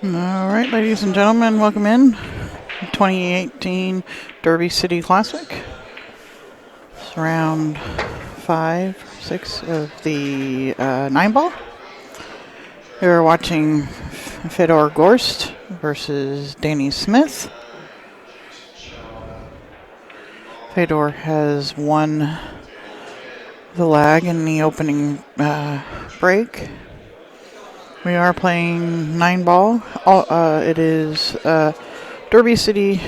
All right, ladies and gentlemen, welcome in. 2018 Derby City Classic. It's round 5, 6 of the 9-ball. You're watching Fedor Gorst versus Danny Smith. Fedor has won the lag in the opening break. We are playing 9-ball. It is Derby City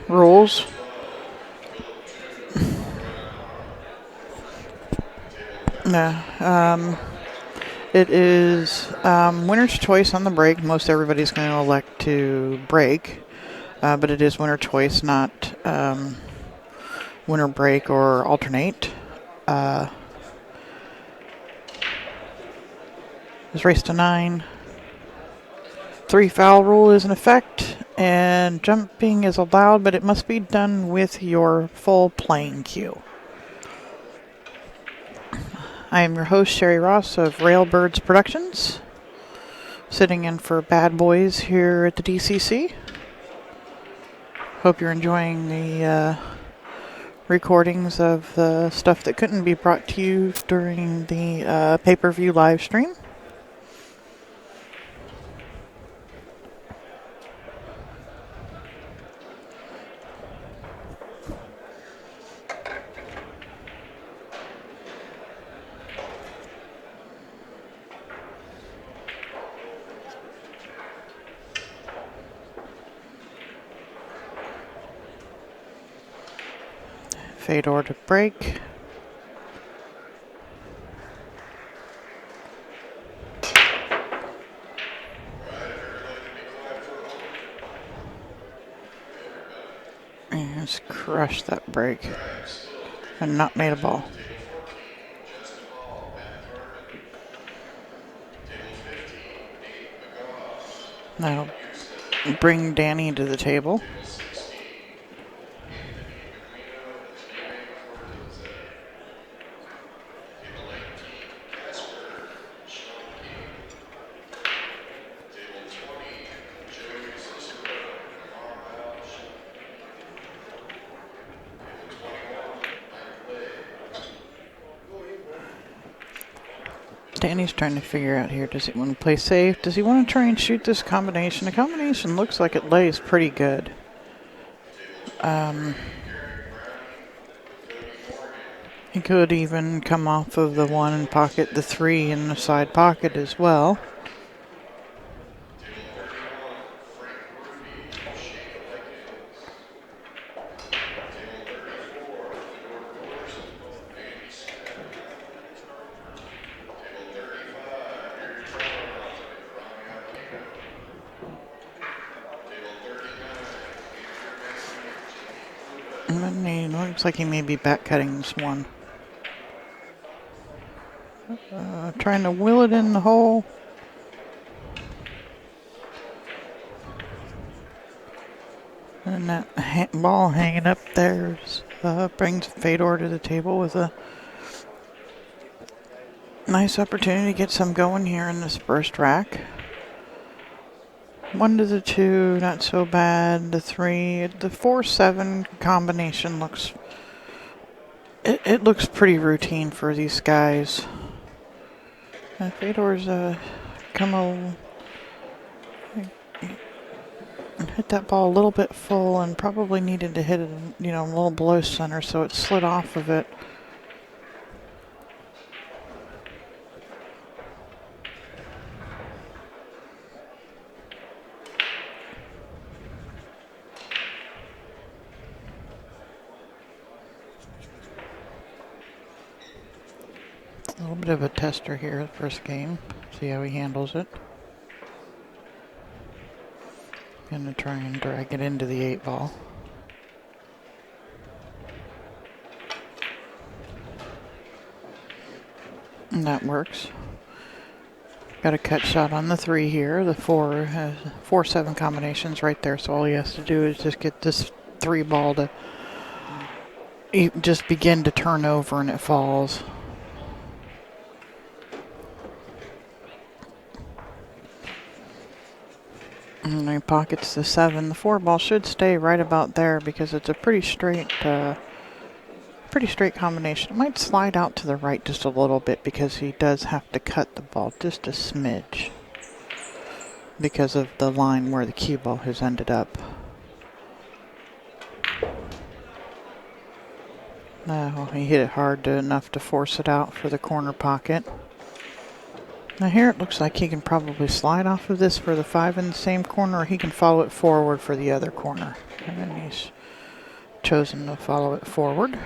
rules. It is winner's choice on the break. Most everybody's going to elect to break, but it is winner choice, not winner break or alternate. It's race to 9. 3 foul rule is in effect, and jumping is allowed, but it must be done with your full playing cue. I am your host, Sherry Ross of Railbirds Productions, sitting in for Bad Boys here at the DCC. Hope you're enjoying the recordings of the stuff that couldn't be brought to you during the pay-per-view live stream. Fedor to break. And just crushed that break and not made a ball. That'll bring Danny to the table. Danny's trying to figure out here, does he want to play safe? Does he want to try and shoot this combination? The combination looks like it lays pretty good. He could even come off of the 1 and pocket the 3 in the side pocket as well. And he looks like he may be back cutting this one. Trying to will it in the hole. And that ball hanging up there brings Fedor to the table with a nice opportunity to get some going here in this first rack. 1 to the 2, not so bad. The 3, the 4-7 combination looks. It looks pretty routine for these guys. Fedor's hit that ball a little bit full and probably needed to hit it, a little below center, so it slid off of it. A little bit of a tester here, the first game. See how he handles it. Gonna try and drag it into the 8-ball. And that works. Got a cut shot on the 3 here. The 4 has 4-7 combinations right there, so all he has to do is just get this 3-ball to just begin to turn over and it falls. And he pockets the 7. The 4 ball should stay right about there because it's a pretty straight combination. It might slide out to the right just a little bit because he does have to cut the ball just a smidge because of the line where the cue ball has ended up. Now he hit it hard enough to force it out for the corner pocket. Now here it looks like he can probably slide off of this for the 5 in the same corner, or he can follow it forward for the other corner. And then he's chosen to follow it forward.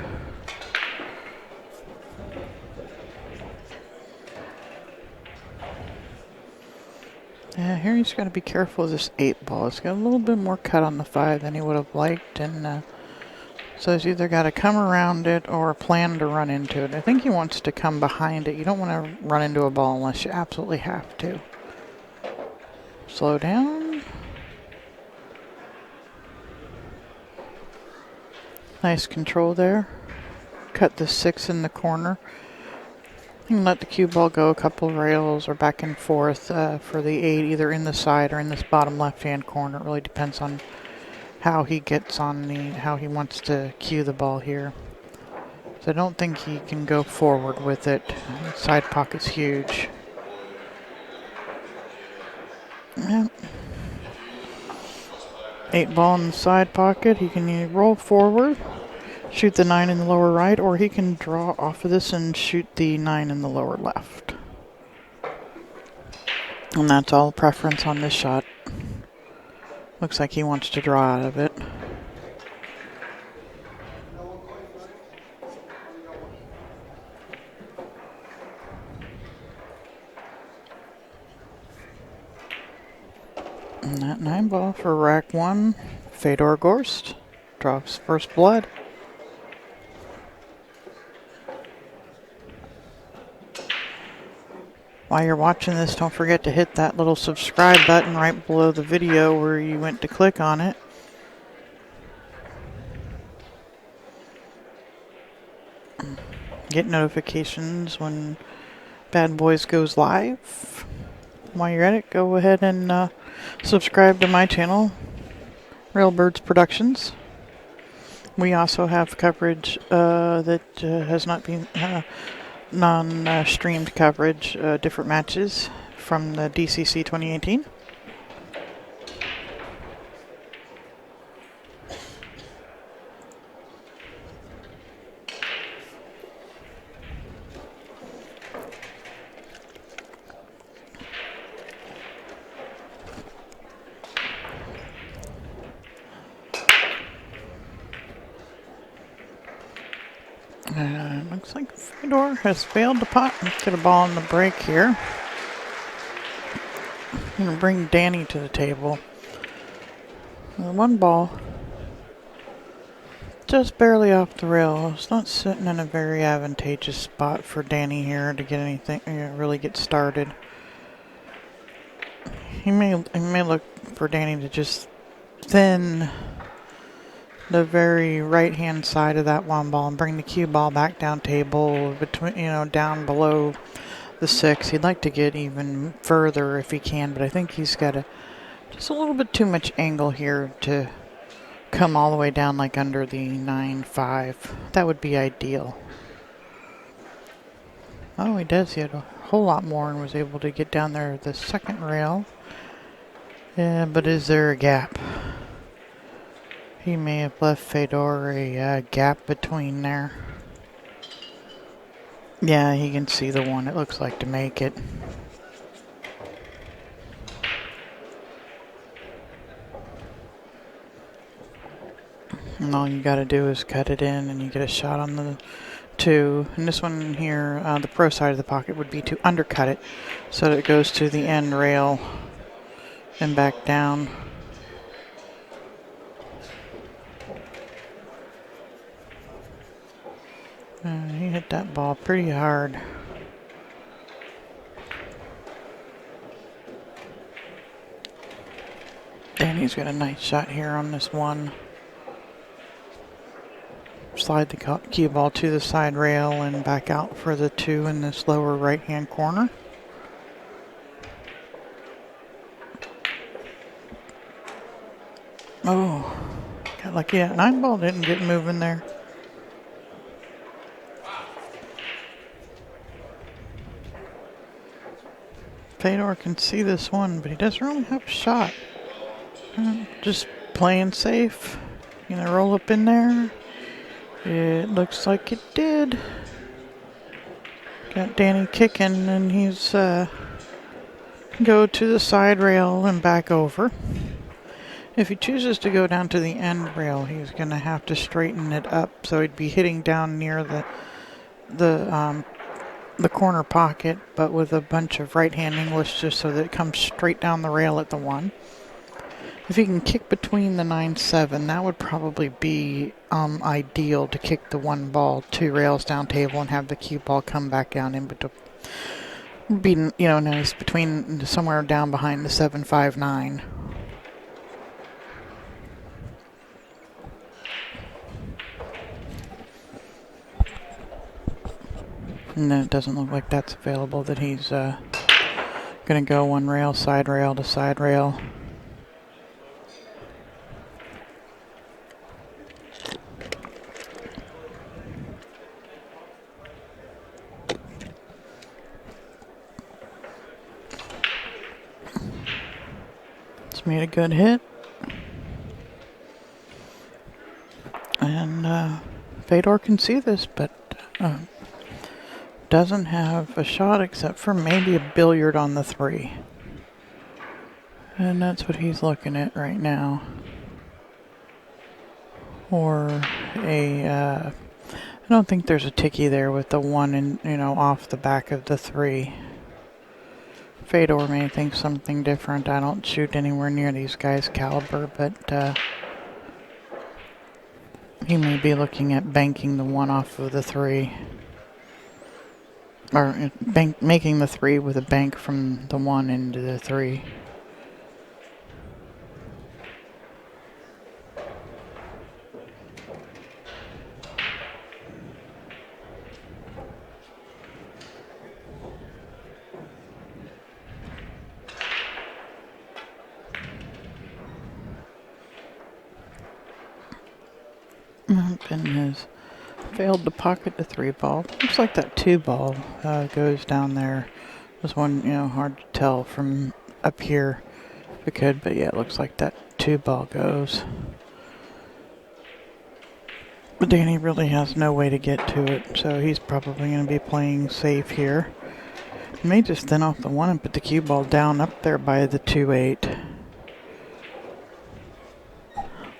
Yeah, here he's got to be careful of this 8 ball. It's got a little bit more cut on the 5 than he would have liked, and so he's either got to come around it or plan to run into it. I think he wants to come behind it. You don't want to run into a ball unless you absolutely have to. Slow down. Nice control there. Cut the 6 in the corner. You can let the cue ball go a couple rails or back and forth for the 8, either in the side or in this bottom left-hand corner. It really depends on how he gets on how he wants to cue the ball here. So I don't think he can go forward with it. The side pocket's huge. Yep. 8 ball in the side pocket. He can either roll forward, shoot the 9 in the lower right, or he can draw off of this and shoot the 9 in the lower left. And that's all preference on this shot. Looks like he wants to draw out of it. And that 9 ball for rack 1, Fedor Gorst drops first blood. While you're watching this, don't forget to hit that little subscribe button right below the video where you went to click on it. Get notifications when Bad Boys goes live. While you're at it, go ahead and subscribe to my channel, Railbirds Productions. We also have coverage that has not been non-streamed coverage, different matches from the DCC 2018. Looks like Fedor has failed to pot. Let's get a ball in the break here. I'm going to bring Danny to the table. 1 ball. Just barely off the rail. It's not sitting in a very advantageous spot for Danny here to get anything, really get started. He may look for Danny to just thin the very right hand side of that 1 ball and bring the cue ball back down table between, down below the 6. He'd like to get even further if he can, but I think he's got just a little bit too much angle here to come all the way down like under the 9-5. That would be ideal. Oh, he does. He had a whole lot more and was able to get down there the second rail. Yeah, but is there a gap? He may have left Fedor a gap between there. Yeah, he can see the one it looks like to make it. And all you got to do is cut it in and you get a shot on the 2. And this one here, the pro side of the pocket would be to undercut it so that it goes to the end rail and back down. He hit that ball pretty hard. Danny's got a nice shot here on this 1. Slide the cue ball to the side rail and back out for the 2 in this lower right hand corner. Oh, got lucky that 9 ball didn't get moving there. Fedor can see this one, but he doesn't really have a shot. Just playing safe. Gonna roll up in there. It looks like it did. Got Danny kicking, and he's go to the side rail and back over. If he chooses to go down to the end rail, he's going to have to straighten it up, so he'd be hitting down near the corner pocket, but with a bunch of right-hand English just so that it comes straight down the rail at the 1. If he can kick between the 9-7, that would probably be ideal to kick the 1 ball 2 rails down table and have the cue ball come back down in between. Be nice between somewhere down behind the 7-5-9. And then it doesn't look like that's available, that he's going to go 1 rail, side rail to side rail. It's made a good hit. And Fedor can see this, but doesn't have a shot except for maybe a billiard on the 3. And that's what he's looking at right now. Or I don't think there's a ticky there with the 1 and off the back of the 3. Fedor may think something different. I don't shoot anywhere near these guys' caliber, but he may be looking at banking the 1 off of the 3. Or making the 3 with a bank from the 1 into the 3. And has failed to pocket the 3 ball. Looks like that 2 ball goes down there. This one, hard to tell from up here if it could, but yeah, it looks like that 2 ball goes. But Danny really has no way to get to it, so he's probably going to be playing safe here. He may just thin off the 1 and put the cue ball down up there by the 2-8.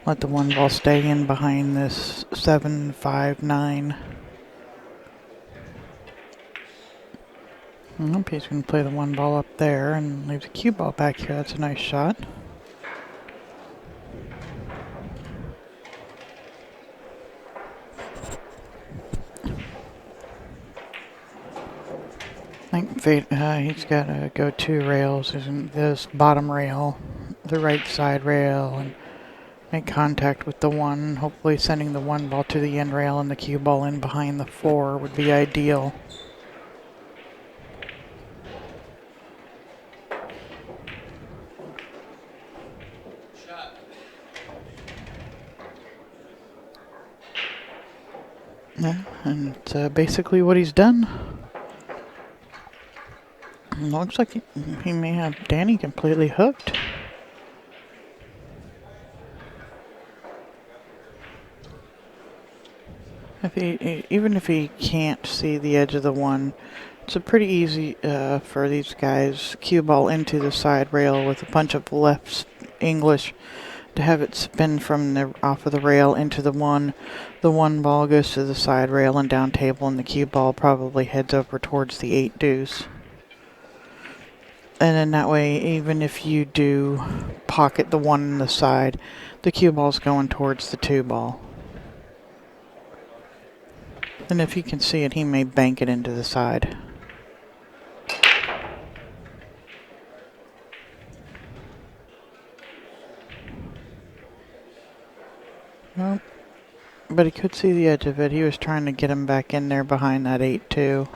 Let the 1 ball stay in behind this 7-5-9. Nope, he's going to play the 1 ball up there and leave the cue ball back here. That's a nice shot. I think he's got to go 2 rails. This bottom rail, the right side rail, and make contact with the 1. Hopefully sending the 1 ball to the end rail and the cue ball in behind the 4 would be ideal. Yeah, and it's basically what he's done. Looks like he may have Danny completely hooked. Even if he can't see the edge of the 1, it's a pretty easy for these guys. Cue ball into the side rail with a bunch of left English to have it spin from off of the rail into the 1. The 1 ball goes to the side rail and down table, and the cue ball probably heads over towards the 8 deuce. And then that way, even if you do pocket the 1 in the side, the cue ball's going towards the 2 ball. And if he can see it, he may bank it into the side. Well, but he could see the edge of it. He was trying to get him back in there behind that 8-2.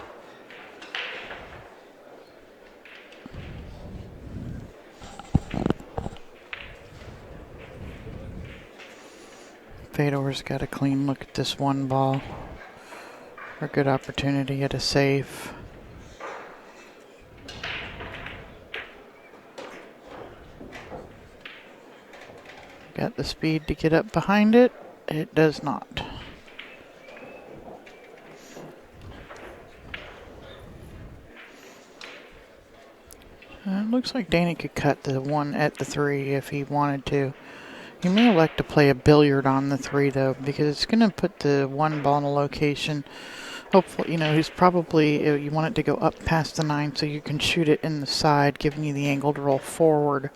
Fedor's got a clean look at this one ball. A good opportunity at a safe. Got the speed to get up behind it. It does not. It looks like Danny could cut the one at the 3 if he wanted to. He may elect to play a billiard on the 3 though, because it's going to put the one ball in a location. Hopefully, he's probably, you want it to go up past the 9 so you can shoot it in the side, giving you the angle to roll forward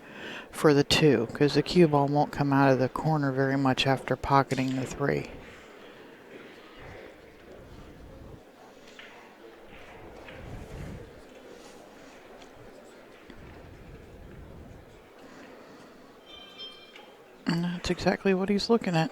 for the 2, because the cue ball won't come out of the corner very much after pocketing the 3. And that's exactly what he's looking at.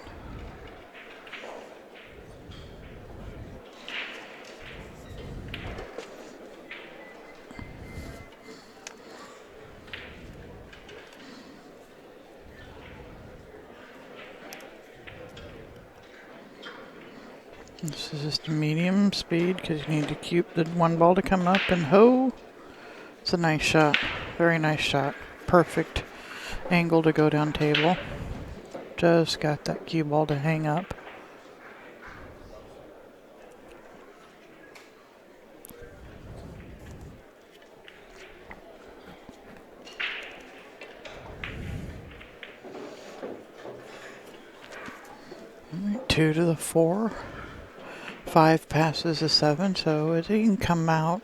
This is just a medium speed because you need to keep the one ball to come up, and ho! It's a nice shot. Very nice shot. Perfect angle to go down table. Just got that cue ball to hang up. Right, 2 to the 4. 5 passes the 7, so he can come out,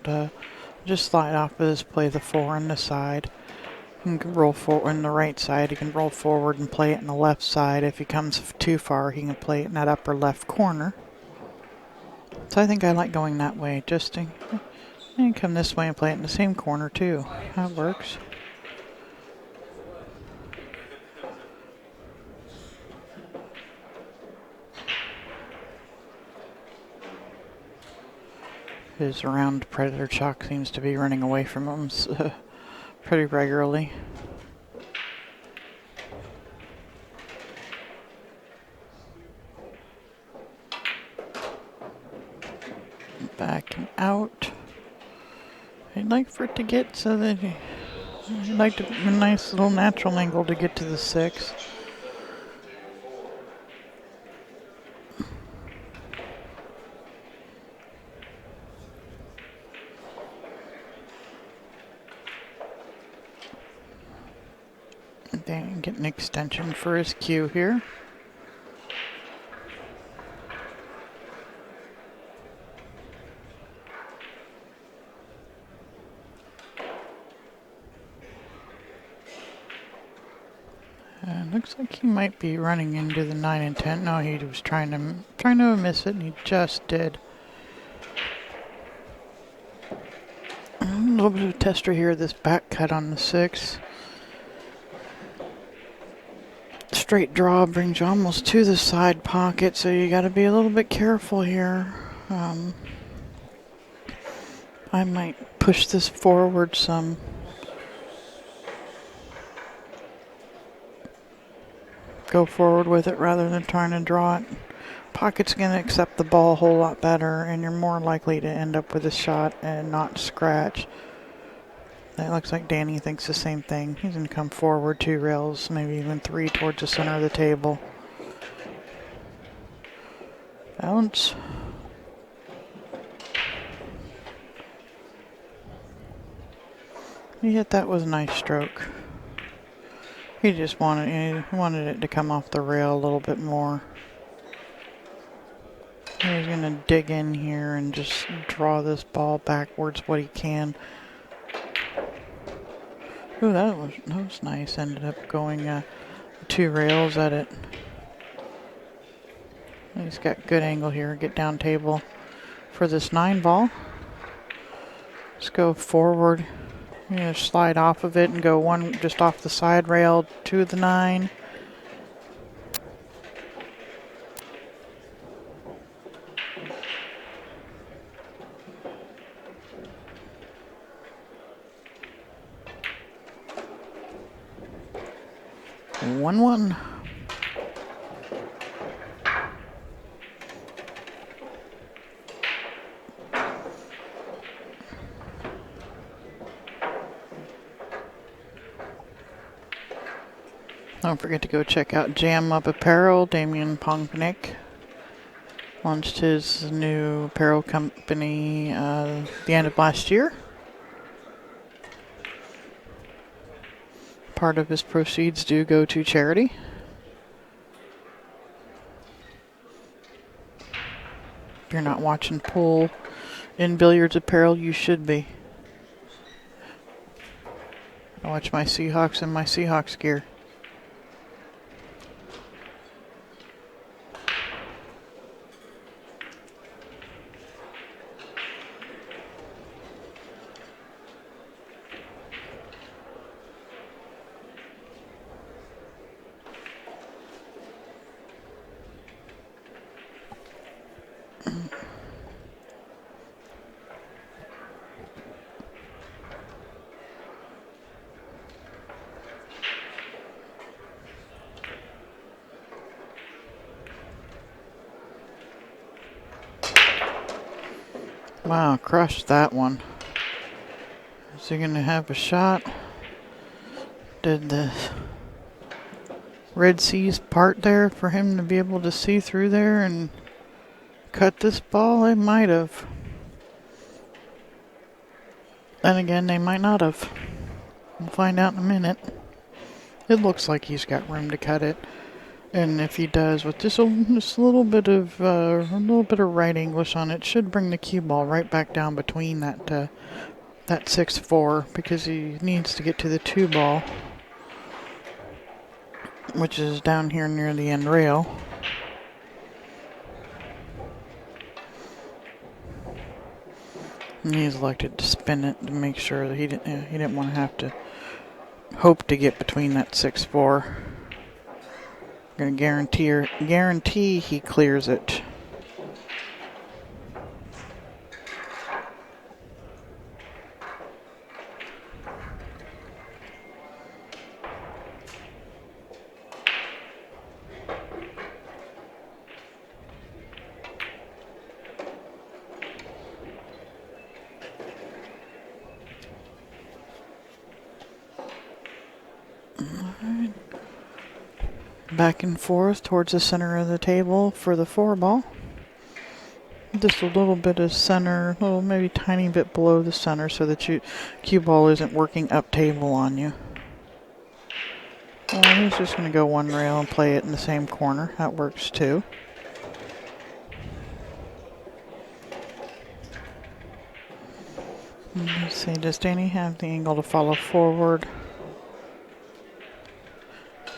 just slide off of this, play the 4 on the side. He can roll forward on the right side. He can roll forward and play it on the left side. If he comes too far, he can play it in that upper left corner. So I think I like going that way. Just to and come this way and play it in the same corner too. That works. His round predator chalk seems to be running away from him pretty regularly. Back and out. I'd like for it to get so that I'd like a nice little natural angle to get to the 6. Then get an extension for his cue here. Looks like he might be running into the 9 and 10. No, he was trying to miss it, and he just did. A little bit of a tester here. This back cut on the 6. Straight draw brings you almost to the side pocket, so you got to be a little bit careful here. I might push this forward some. Go forward with it rather than trying to draw it. Pocket's going to accept the ball a whole lot better, and you're more likely to end up with a shot and not scratch. That looks like Danny thinks the same thing. He's going to come forward 2 rails, maybe even 3 towards the center of the table. Bounce. He hit that with a nice stroke. He just wanted it to come off the rail a little bit more. He's going to dig in here and just draw this ball backwards what he can. Ooh, that was nice. Ended up going 2 rails at it. He's got good angle here. Get down table for this 9 ball. Let's go forward. Slide off of it and go 1 just off the side rail to the 9. One. Don't forget to go check out Jam Up Apparel. Damian Ponknick launched his new apparel company the end of last year. Part of his proceeds do go to charity. If you're not watching Pool in Billiards Apparel, you should be. I watch my Seahawks in my Seahawks gear. Wow, crushed that one. Is he going to have a shot? Did the Red Seas part there for him to be able to see through there and cut this ball? It might have. Then again, they might not have. We'll find out in a minute. It looks like he's got room to cut it. And if he does, with just a little bit of right English on it, should bring the cue ball right back down between that 6-4, because he needs to get to the 2 ball, which is down here near the end rail. And he's elected to spin it to make sure that he didn't want to have to hope to get between that 6-4. Going to guarantee he clears it. Back and forth towards the center of the table for the 4 ball. Just a little bit of center, maybe tiny bit below the center, so that cue ball isn't working up table on you. Well, he's just going to go 1 rail and play it in the same corner. That works too. Let's see, does Danny have the angle to follow forward?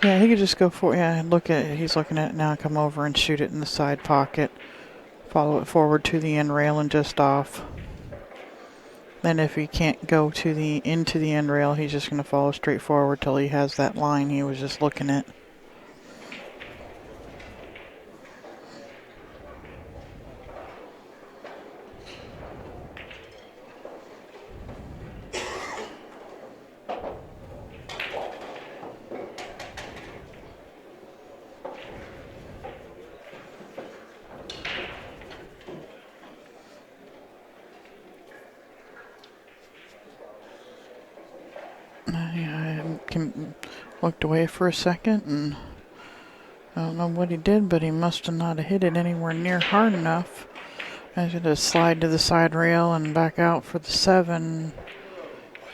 Yeah, he could just go for, look at it. He's looking at it now. Come over and shoot it in the side pocket. Follow it forward to the end rail and just off. Then if he can't go into the end rail, he's just going to follow straight forward till he has that line he was just looking at. Looked away for a second, and I don't know what he did, but he must have not hit it anywhere near hard enough. I should have slide to the side rail and back out for the 7,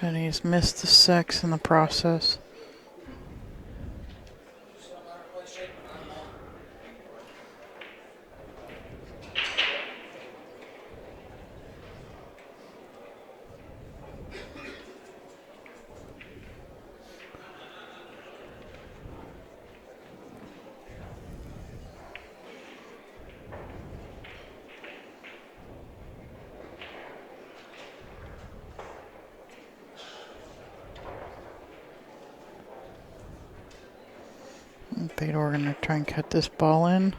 and he's missed the 6 in the process. Fedor going to try and cut this ball in.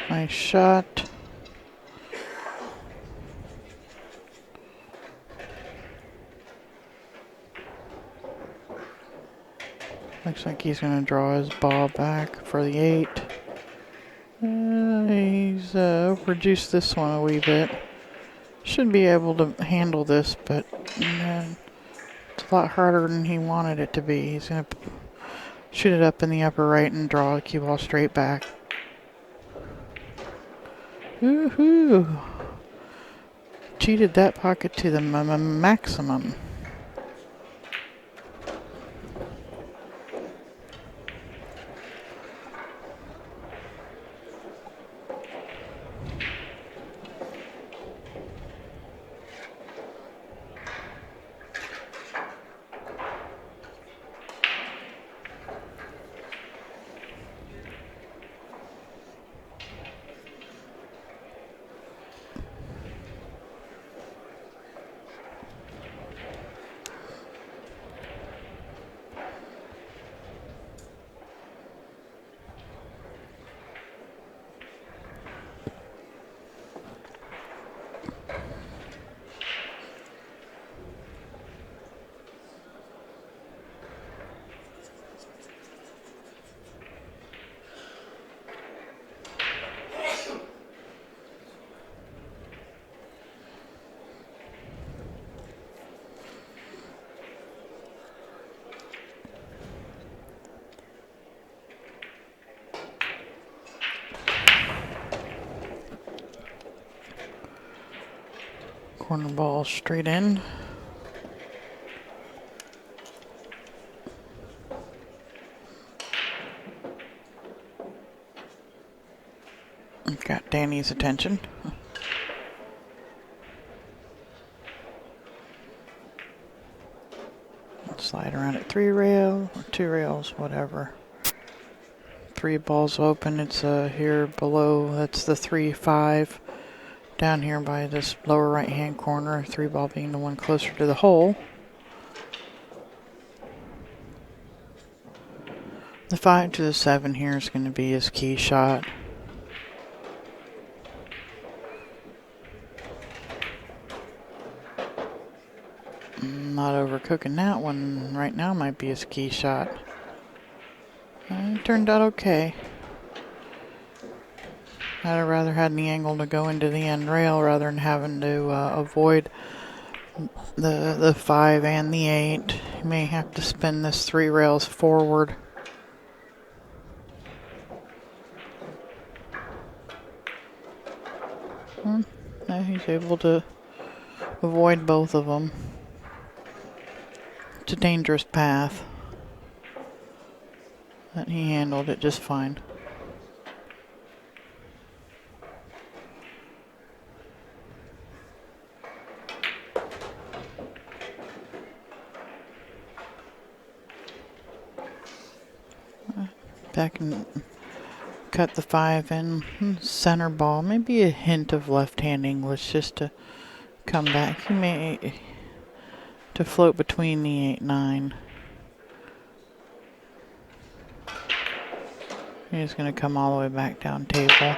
Nice shot. Looks like he's going to draw his ball back for the 8. He's reduced this one a wee bit. Should be able to handle this, but it's a lot harder than he wanted it to be. He's going to shoot it up in the upper right and draw the cue ball straight back. Woohoo! Cheated that pocket to the maximum. Corner ball straight in. Got Danny's attention. Slide around at 3 rail or 2 rails, whatever. 3 balls open. It's here below. That's the 3-5. Down here by this lower right hand corner, 3 ball being the one closer to the hole. The 5 to the 7 here is going to be his key shot. Not overcooking that one right now, might be his key shot. It turned out okay. I'd have rather had the angle to go into the end rail rather than having to avoid the 5 and the 8. You may have to spin this 3 rails forward. He's able to avoid both of them. It's a dangerous path, but he handled it just fine. Back and cut the 5 in center ball. Maybe a hint of left-hand English just to come back. He may to float between the 8-9. He's going to come all the way back down table.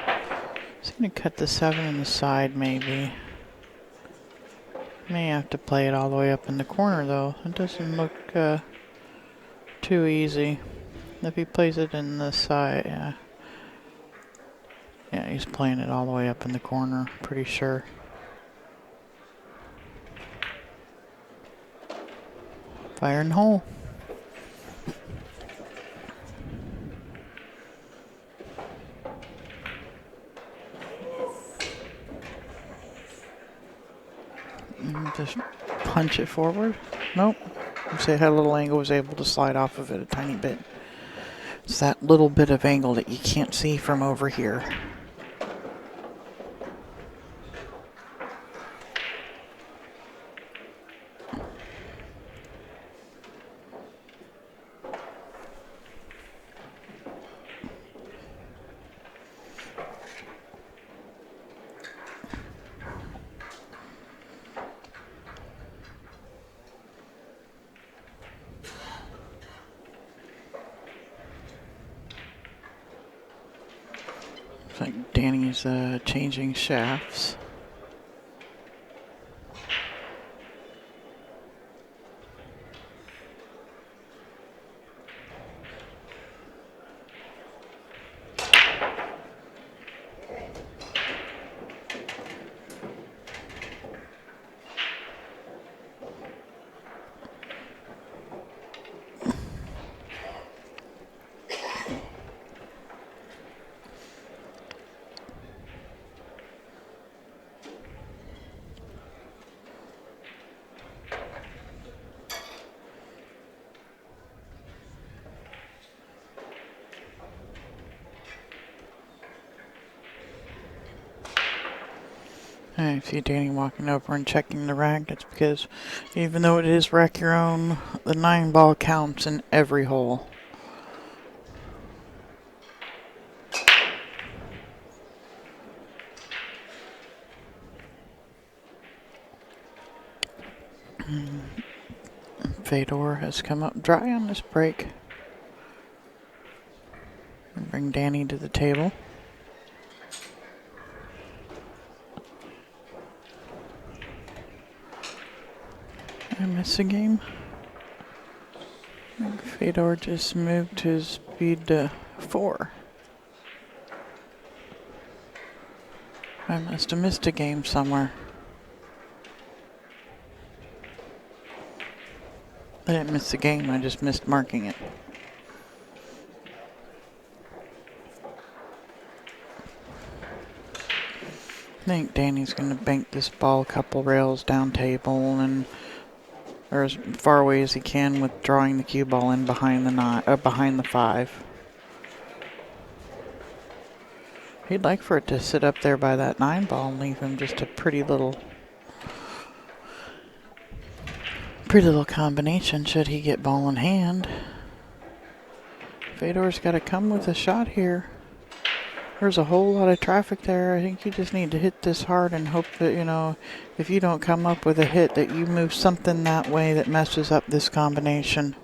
He's going to cut the 7 in the side maybe. May have to play it all the way up in the corner though. It doesn't look too easy. If he plays it in the side, yeah, he's playing it all the way up in the corner, pretty sure. Fire in the hole. Just punch it forward. Nope. See, it had a little angle, was able to slide off of it a tiny bit. It's that little bit of angle that you can't see from over here. Looks like Danny's changing shafts. I see Danny walking over and checking the rack. It's because even though it is rack your own, the 9-ball counts in every hole. Fedor has come up dry on this break. Bring Danny to the table. I miss a game. I think Fedor just moved his speed to 4. I must have missed a game somewhere. I didn't miss the game, I just missed marking it. I think Danny's going to bank this ball a couple rails down table and or as far away as he can with drawing the cue ball in behind the behind the 5. He'd like for it to sit up there by that 9 ball and leave him just a pretty little combination should he get ball in hand. Fedor's got to come with a shot here. There's a whole lot of traffic there. I think you just need to hit this hard and hope that, if you don't come up with a hit, that you move something that way that messes up this combination.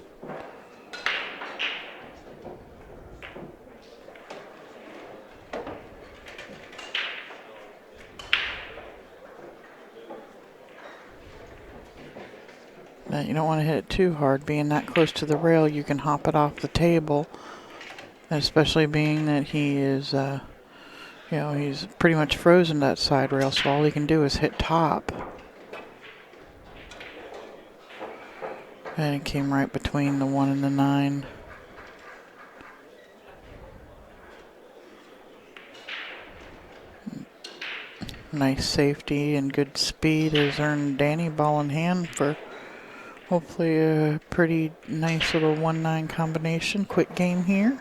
But you don't want to hit it too hard. Being that close to the rail, you can hop it off the table. Especially being that he is, he's pretty much frozen that side rail, so all he can do is hit top. And it came right between the 1 and the 9. Nice safety and good speed has earned Danny ball in hand for hopefully a pretty nice little 1-9 combination. Quick game here.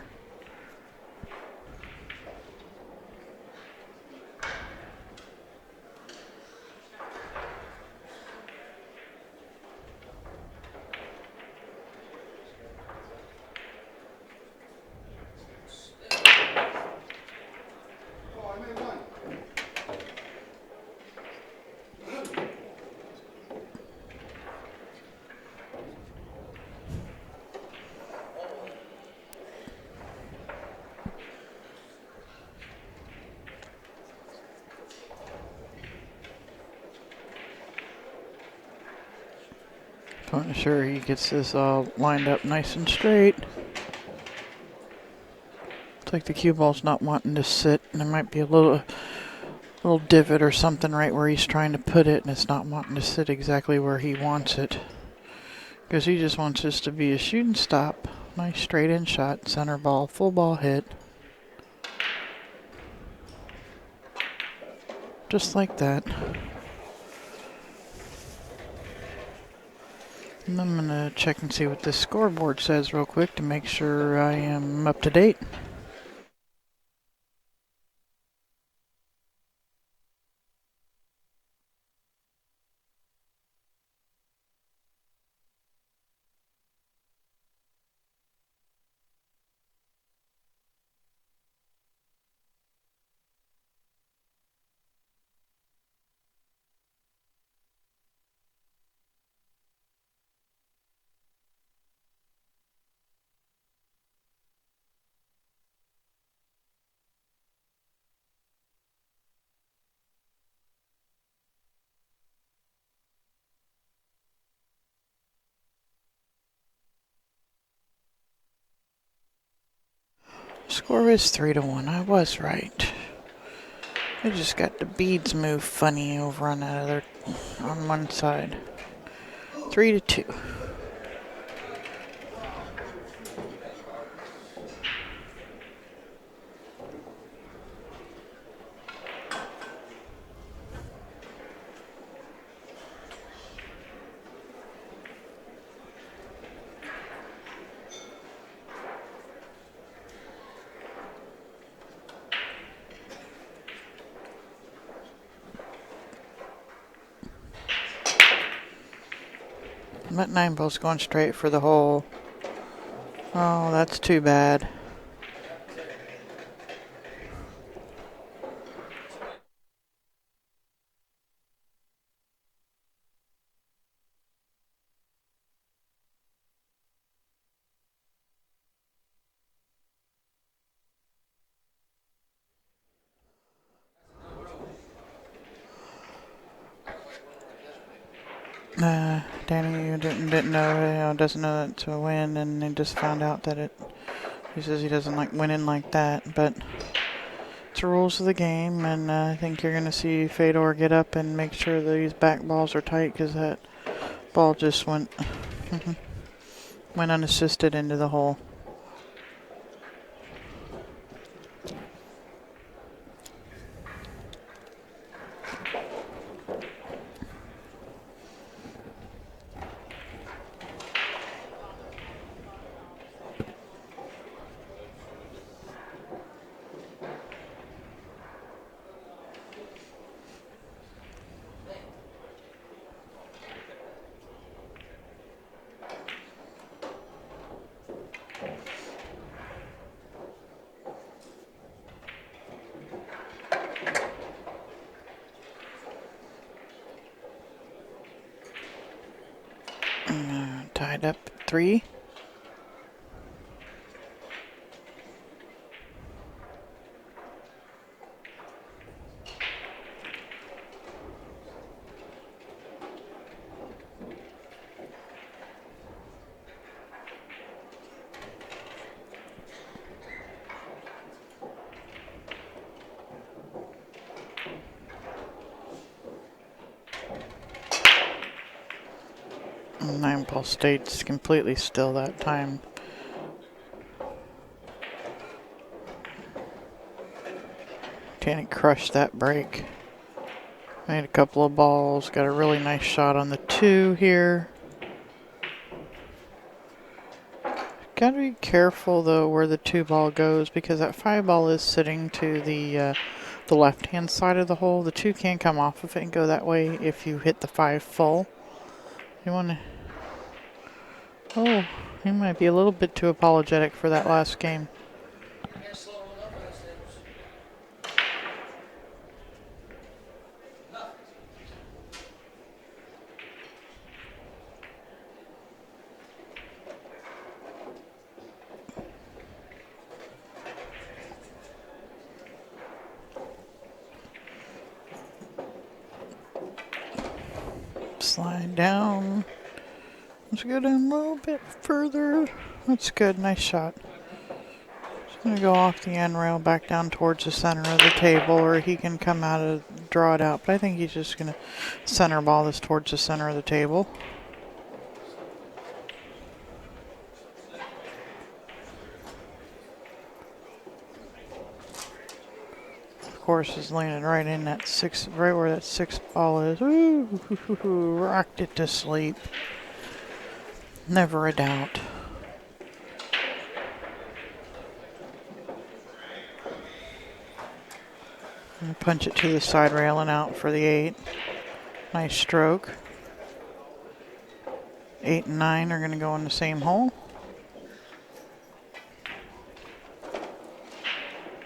So sure he gets this all lined up nice and straight. It's like the cue ball's not wanting to sit, and there might be a little divot or something right where he's trying to put it, and it's not wanting to sit exactly where he wants it. Because he just wants this to be a shoot and stop. Nice straight in shot, center ball, full ball hit. Just like that. And I'm going to check and see what this scoreboard says real quick to make sure I am up to date. Score is 3-1. I was right. I just got the beads move funny over on on one side. 3-2. That 9-ball's going straight for the hole. Oh, that's too bad. Danny didn't know, doesn't know that to win, and he just found out that he says he doesn't like winning like that, but it's the rules of the game, and I think you're going to see Fedor get up and make sure that these back balls are tight, because that ball just went unassisted into the hole. Tied up 3. And 9-ball stayed completely still that time. Danny crushed that break. Made a couple of balls. Got a really nice shot on the 2 here. Gotta be careful though where the 2-ball goes, because that 5-ball is sitting to the left-hand side of the hole. The 2 can come off of it and go that way if you hit the 5 full. You want to... Oh, he might be a little bit too apologetic for that last game. Slide down. Let's go down a little bit further. That's good. Nice shot. Just going to go off the end rail back down towards the center of the table, or he can come out and draw it out. But I think he's just going to center ball this towards the center of the table. Of course, is landing right in that 6, right where that 6 ball is. Ooh, rocked it to sleep. Never a doubt. And punch it to the side rail and out for the 8. Nice stroke. 8 and 9 are going to go in the same hole.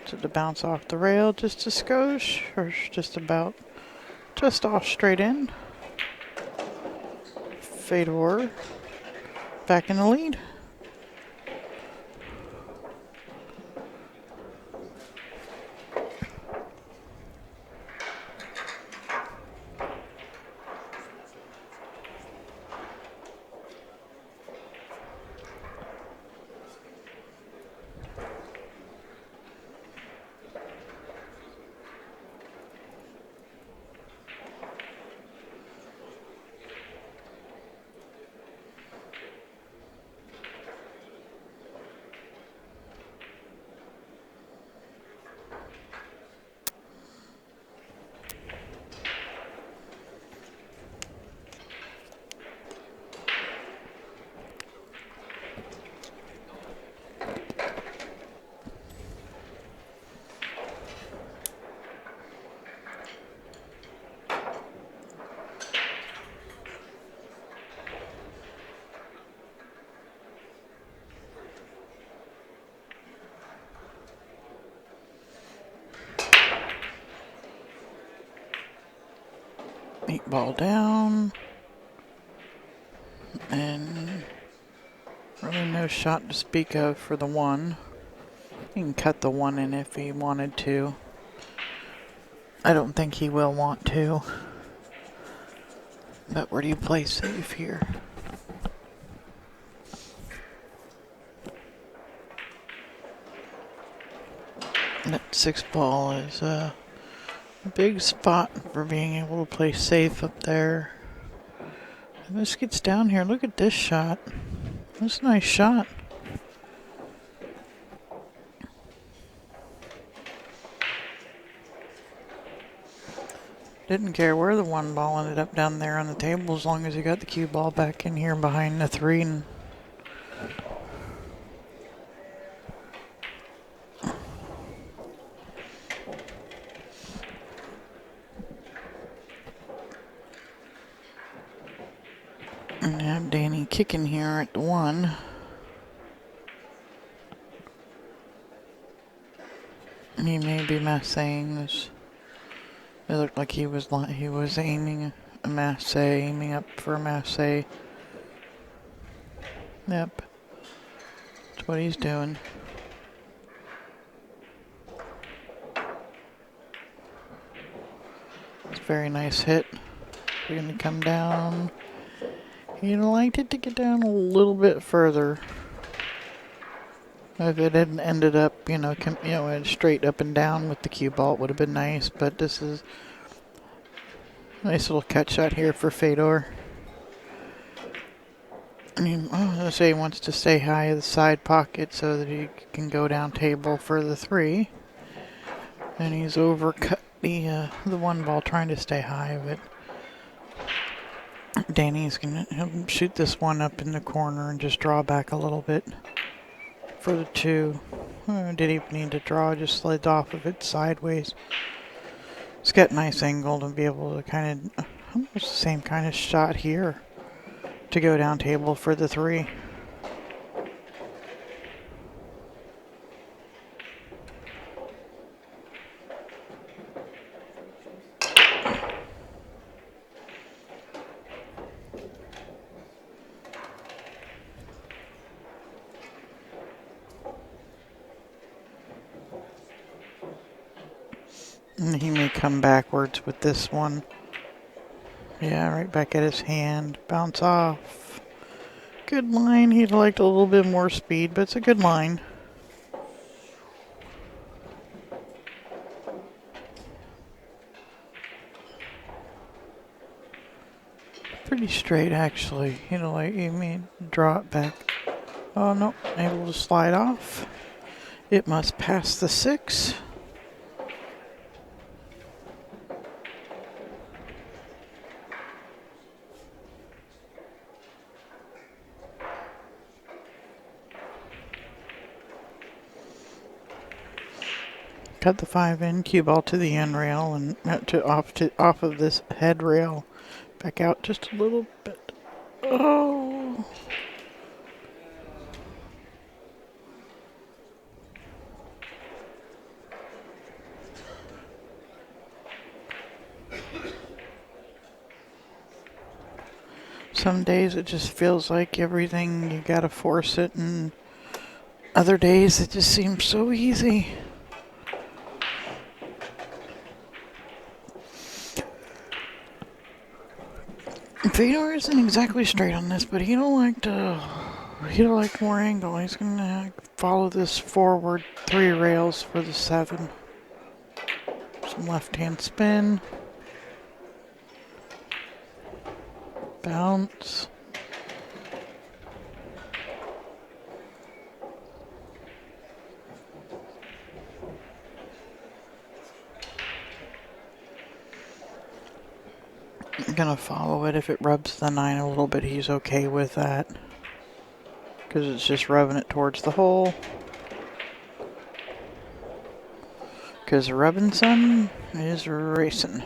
So to bounce off the rail just a skosh, or just about, just off straight in. Fedor back in the lead. 8 ball down. And really no shot to speak of for the 1. He can cut the 1 in if he wanted to. I don't think he will want to. But where do you play safe here? That 6 ball is a big spot for being able to play safe up there. And this gets down here. Look at this shot. That's a nice shot. Didn't care where the 1 ball ended up down there on the table as long as he got the cue ball back in here behind the 3. And have Danny kicking here at the 1. He may be massing this. It looked like he was aiming a masse, aiming up for a masse. Yep, that's what he's doing. It's a very nice hit. We're gonna come down. He'd liked it to get down a little bit further. If it hadn't ended up, straight up and down with the cue ball, it would have been nice. But this is a nice little cut shot here for Fedor. I was gonna say he wants to stay high in the side pocket so that he can go down table for the 3. And he's overcut the 1 ball trying to stay high of it. Danny's gonna shoot this 1 up in the corner and just draw back a little bit. For the 2, didn't even need to draw, just slid off of it sideways. It's got a nice angle to be able to kind of, almost the same kind of shot here to go down table for the 3. And he may come backwards with this 1. Yeah, right back at his hand. Bounce off. Good line. He'd liked a little bit more speed, but it's a good line. Pretty straight, actually. You may draw it back. Oh, no. Able to slide off. It must pass the 6. Cut the 5 in, cue ball to the end rail and off of this head rail. Back out just a little bit. Oh. Some days it just feels like everything, you gotta force it, and other days it just seems so easy. Fedor isn't exactly straight on this, but he don't like more angle. He's gonna follow this forward 3 rails for the 7. Some left-hand spin. Bounce. I'm gonna follow it. If it rubs the 9 a little bit, he's okay with that. Because it's just rubbing it towards the hole. Because Robinson is racing.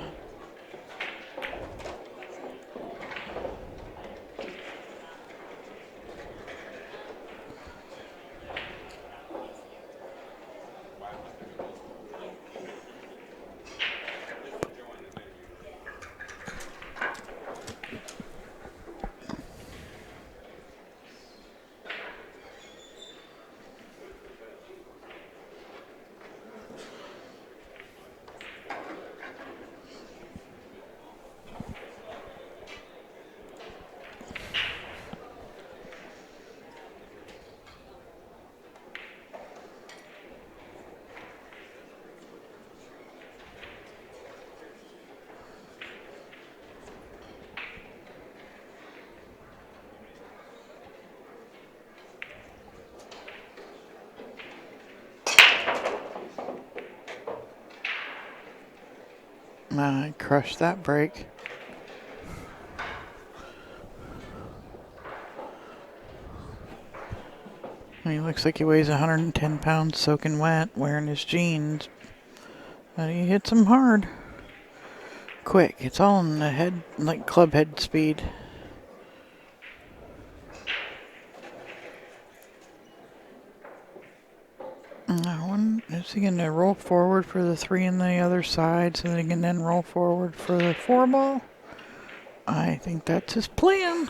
I crushed that break. He looks like he weighs 110 pounds soaking wet, wearing his jeans. But he hits him hard. Quick. It's all in the head, like club head speed. Is he going to roll forward for the 3 on the other side so they can then roll forward for the 4 ball? I think that's his plan.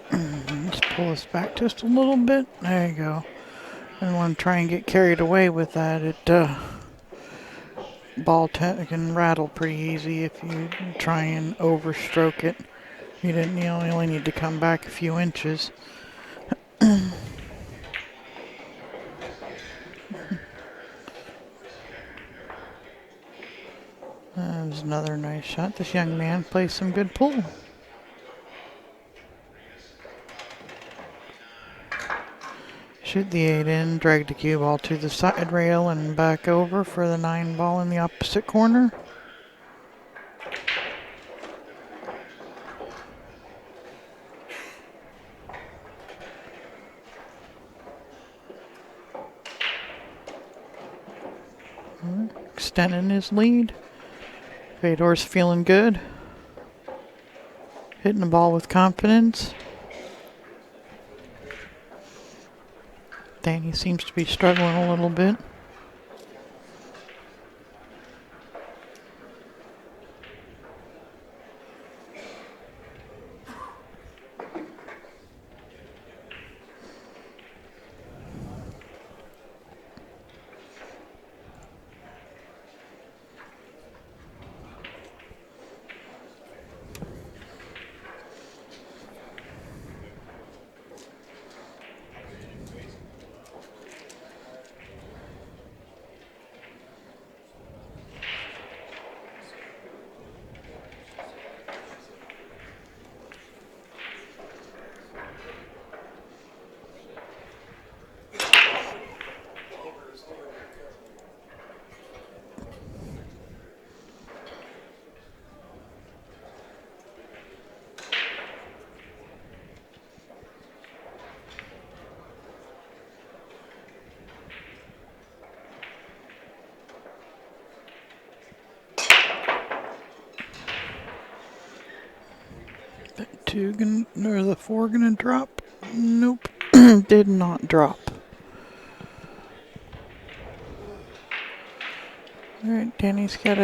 Let's pull this back just a little bit. There you go. I don't want to try and get carried away with that. Ball can rattle pretty easy if you try and overstroke it. You only need to come back a few inches. That was another nice shot. This young man plays some good pool. Shoot the 8 in, drag the cue ball to the side rail and back over for the 9 ball in the opposite corner. Extending his lead. Fedor's feeling good. Hitting the ball with confidence. Danny seems to be struggling a little bit. The 4 gonna drop? Nope. Did not drop. Alright, Danny's got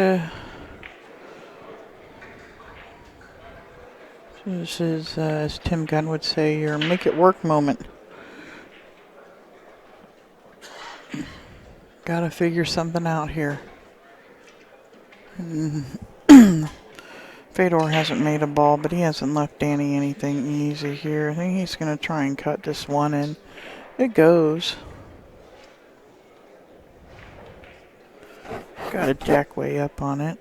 this is, as Tim Gunn would say, your make it work moment. Gotta figure something out here. Fedor hasn't made a ball, but he hasn't left Danny anything easy here. I think he's going to try and cut this one in. It goes. Got a jack way up on it.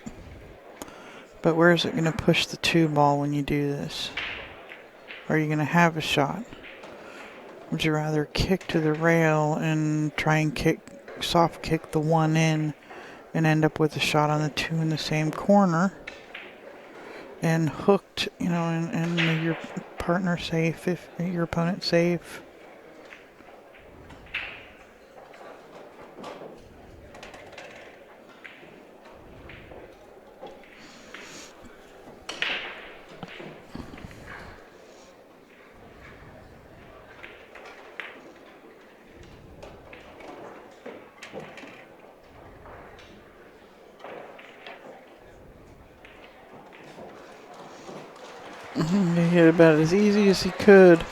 But where is it going to push the 2 ball when you do this? Are you going to have a shot? Would you rather kick to the rail and try and soft kick the 1 in and end up with a shot on the 2 in the same corner? And hooked, and your partner safe, if your opponent safe. He hit about as easy as he could.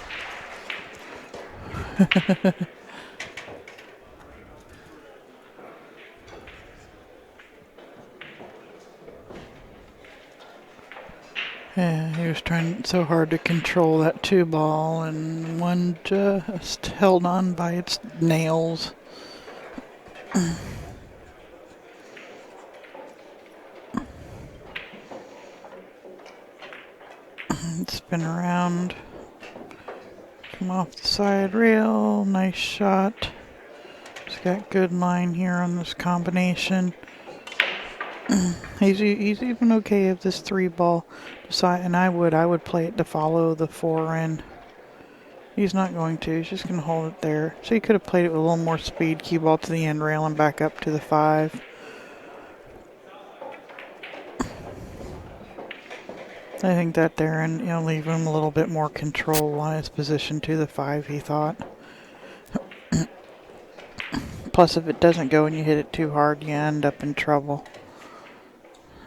Yeah, he was trying so hard to control that 2 ball, and one just held on by its nails. Spin around. Come off the side rail. Nice shot. He's got good line here on this combination. He's even okay if this 3 ball decide, and I would play it to follow the 4 in. He's not going to. He's just going to hold it there. So he could have played it with a little more speed. Cue ball to the end rail and back up to the 5. I think that there, and leave him a little bit more control on his position to the 5, he thought. Plus, if it doesn't go and you hit it too hard, you end up in trouble.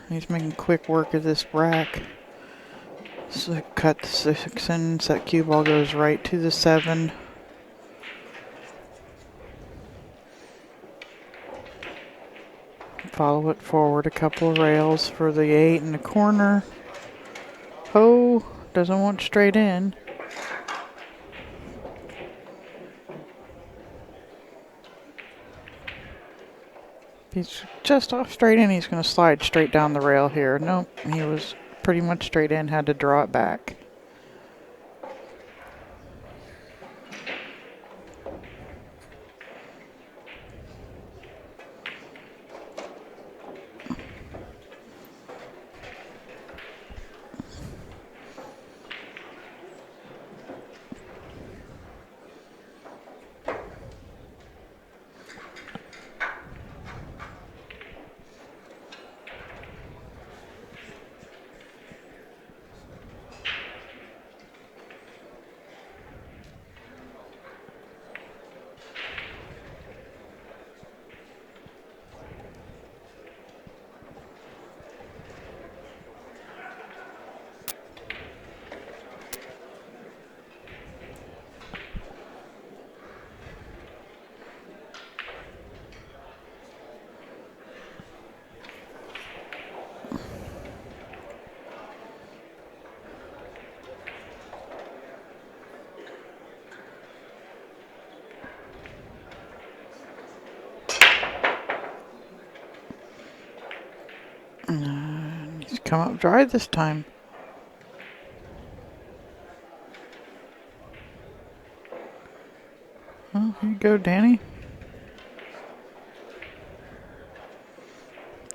He's making quick work of this rack. So cut the 6 in, so that cue ball goes right to the 7. Follow it forward a couple of rails for the 8 in the corner. Oh, doesn't want straight in. He's just off straight in. He's going to slide straight down the rail here. Nope, he was pretty much straight in, had to draw it back. He's come up dry this time. Well, here you go, Danny.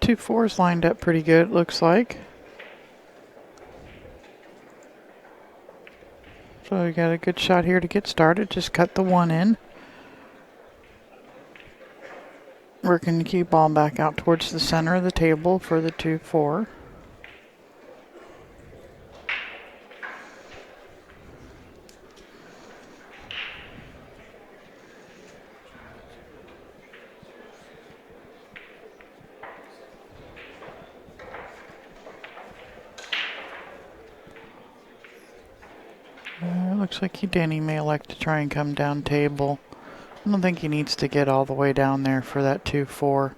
2 4s lined up pretty good, it looks like. So we got a good shot here to get started. Just cut the 1 in. Working the cue ball back out towards the center of the table for the 2 4. Looks like Danny may elect to try and come down table. I don't think he needs to get all the way down there for that 2 4.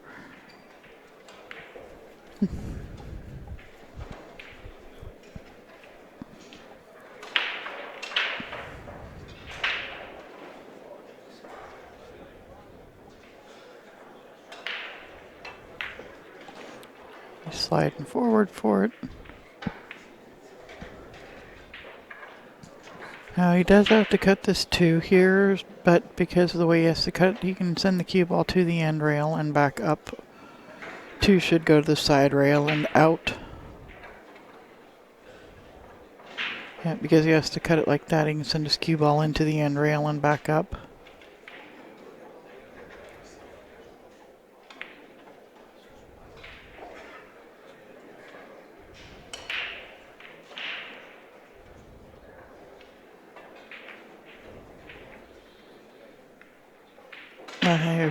He's sliding forward for it. Now he does have to cut this 2 here, but because of the way he has to cut it, he can send the cue ball to the end rail and back up. 2 should go to the side rail and out. Yeah, because he has to cut it like that, he can send his cue ball into the end rail and back up.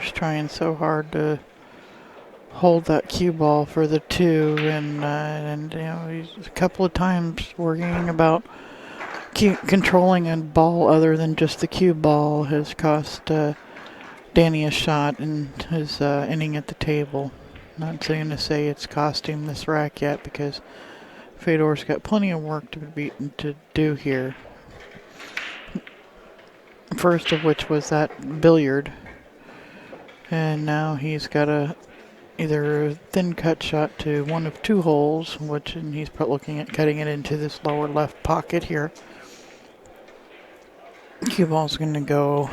He's trying so hard to hold that cue ball for the 2, and you know, he's a couple of times worrying about controlling a ball other than just the cue ball has cost Danny a shot in his inning at the table. Not going to say it's cost him this rack yet, because Fedor's got plenty of work to do here. First of which was that billiard, and now he's got a either thin cut shot to one of 2 holes, and he's looking at cutting it into this lower left pocket here. Cue ball's going to go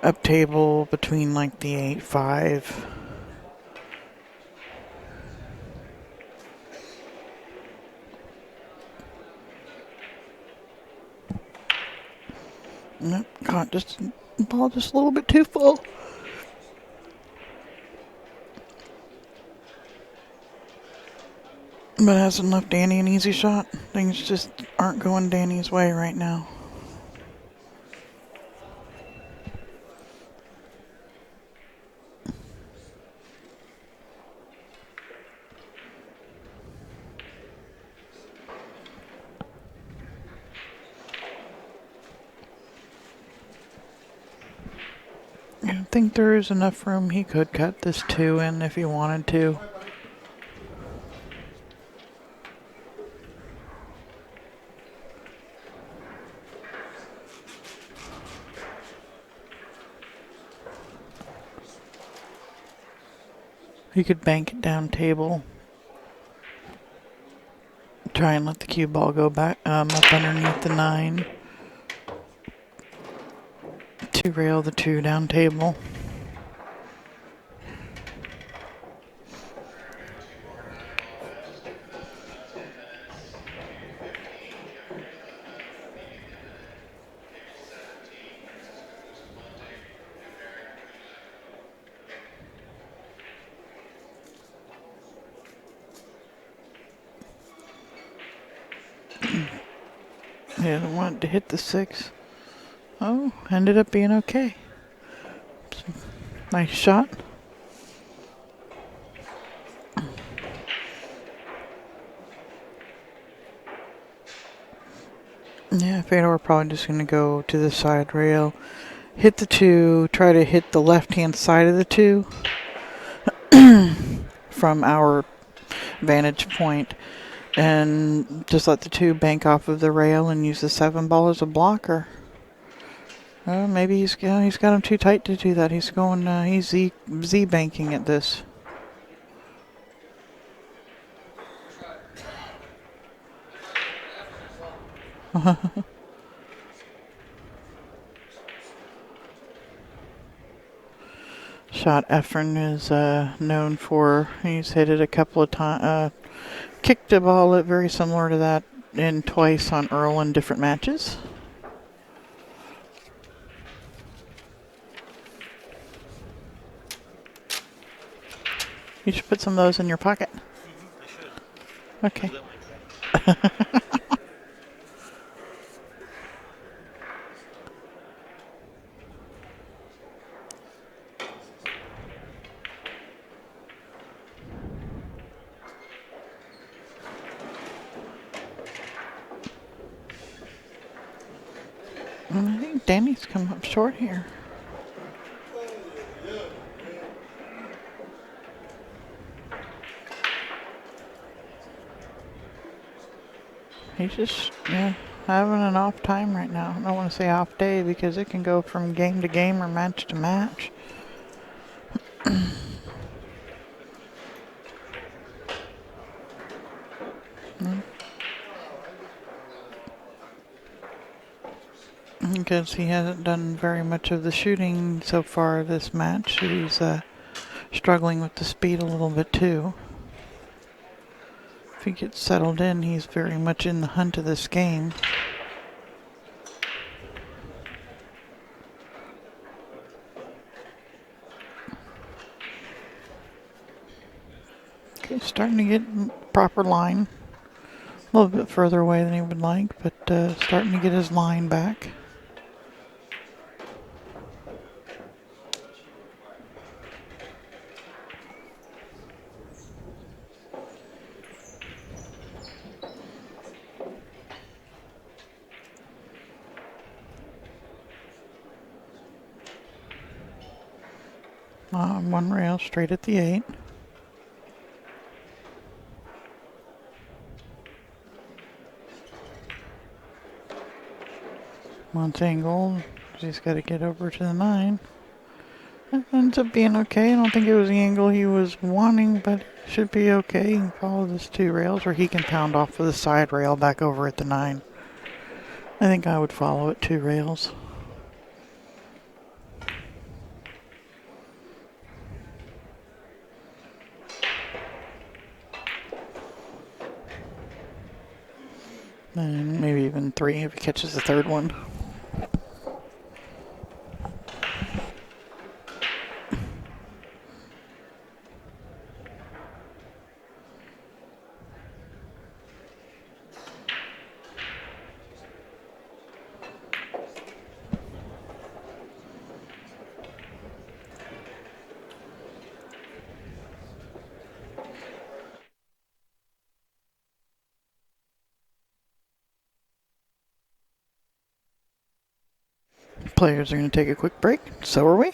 up table between like the 8-5. Nope, caught the ball just a little bit too full. But hasn't left Danny an easy shot. Things just aren't going Danny's way right now. I think there is enough room. He could cut this 2 in if he wanted to. He could bank it down table. Try and let the cue ball go back up underneath the 9. To rail the 2 down table. He didn't want to hit the 6. Oh, ended up being okay. Nice shot. Yeah, Fedor probably just going to go to the side rail, hit the 2, try to hit the left-hand side of the 2 from our vantage point, and just let the 2 bank off of the rail and use the 7 ball as a blocker. Maybe he's got him too tight to do that. He's Z banking at this. Shot Efren is known for. He's hit it a couple of times. Kicked a ball very similar to that in twice on Earl in different matches. You should put some of those in your pocket. Okay. I think Danny's come up short here. He's just having an off time right now. I don't want to say off day because it can go from game to game or match to match. Because he hasn't done very much of the shooting so far this match. He's struggling with the speed a little bit too. If he gets settled in, he's very much in the hunt of this game. Okay, starting to get proper line. A little bit further away than he would like, but starting to get his line back. One rail straight at the 8. Once angled, he's got to get over to the 9. It ends up being okay. I don't think it was the angle he was wanting, but it should be okay. He can follow this 2 rails, or he can pound off of the side rail back over at the 9. I think I would follow it 2 rails. And maybe even 3 if he catches the 3rd one. Players are going to take a quick break. So are we.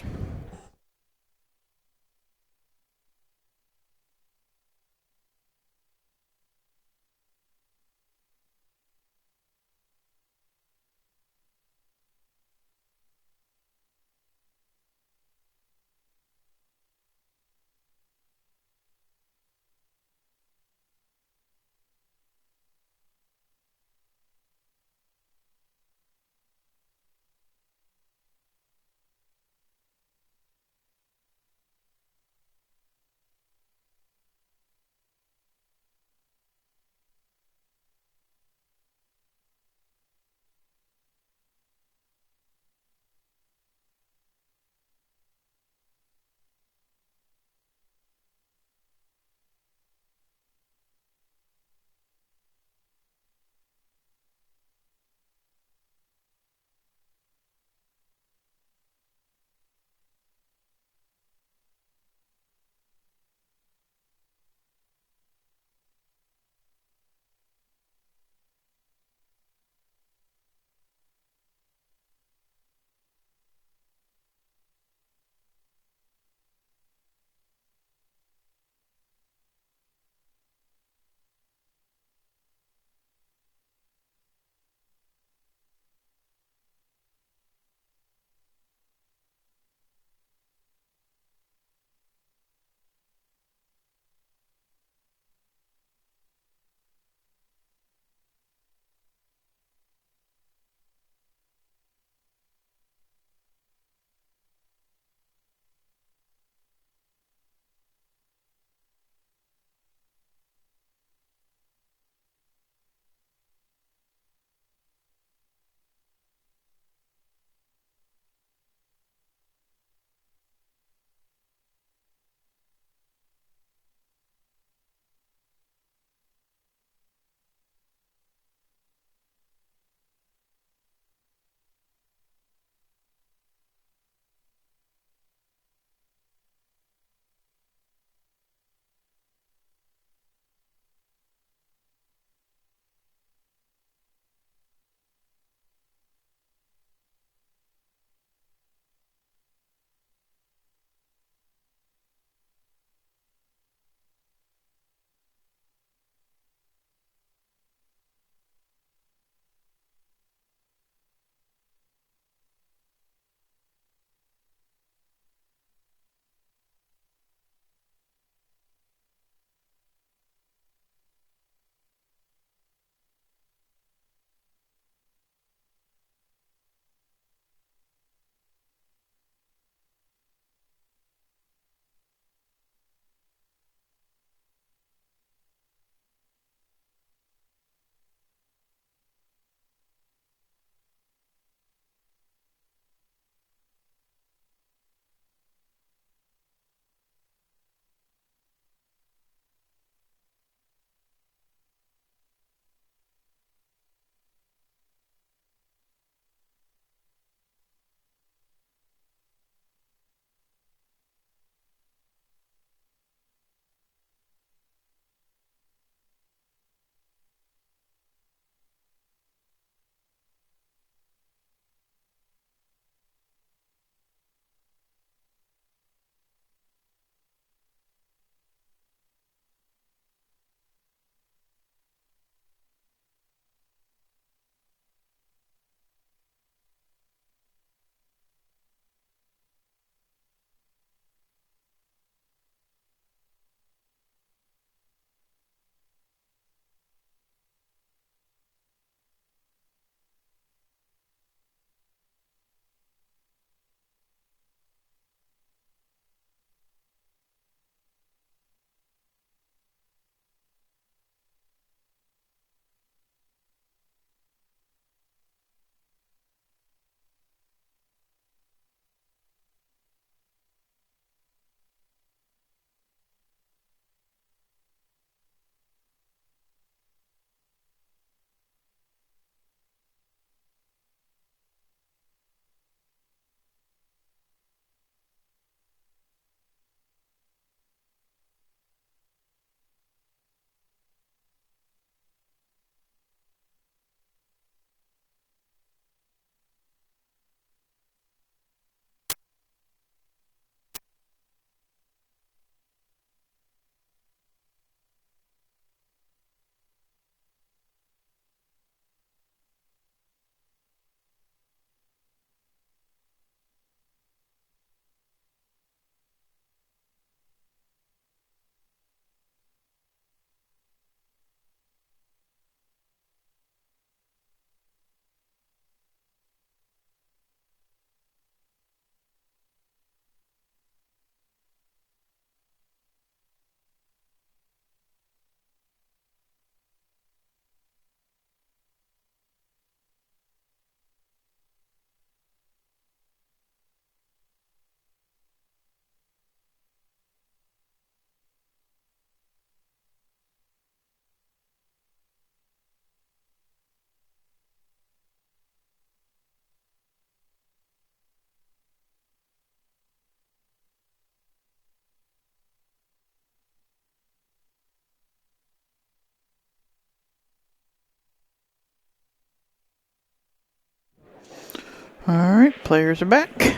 Alright, players are back.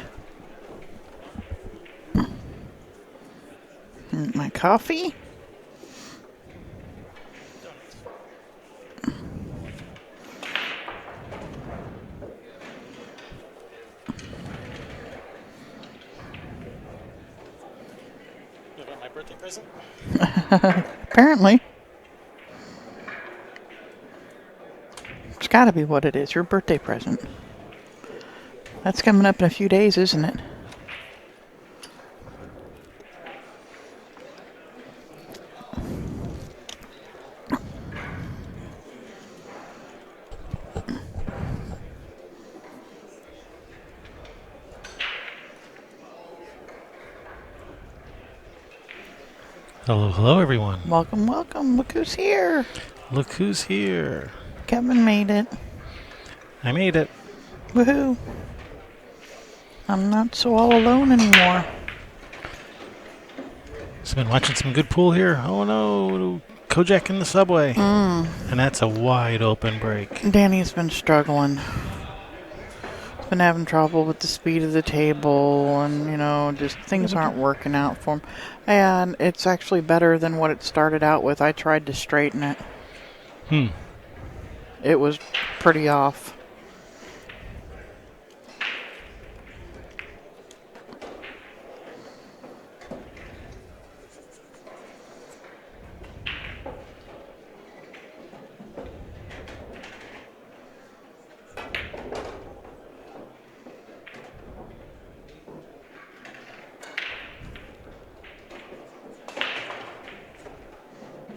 And my coffee. You got my birthday present? Apparently. It's gotta be what it is, your birthday present. That's coming up in a few days, isn't it? Hello, hello, everyone. Welcome, welcome. Look who's here. Look who's here. Kevin made it. I made it. Woohoo. I'm not so all alone anymore. So been watching some good pool here. Oh no, Kojak in the subway. And that's a wide open break. Danny's been struggling. He's been having trouble with the speed of the table and, just things aren't working out for him. And it's actually better than what it started out with. I tried to straighten it. It was pretty off.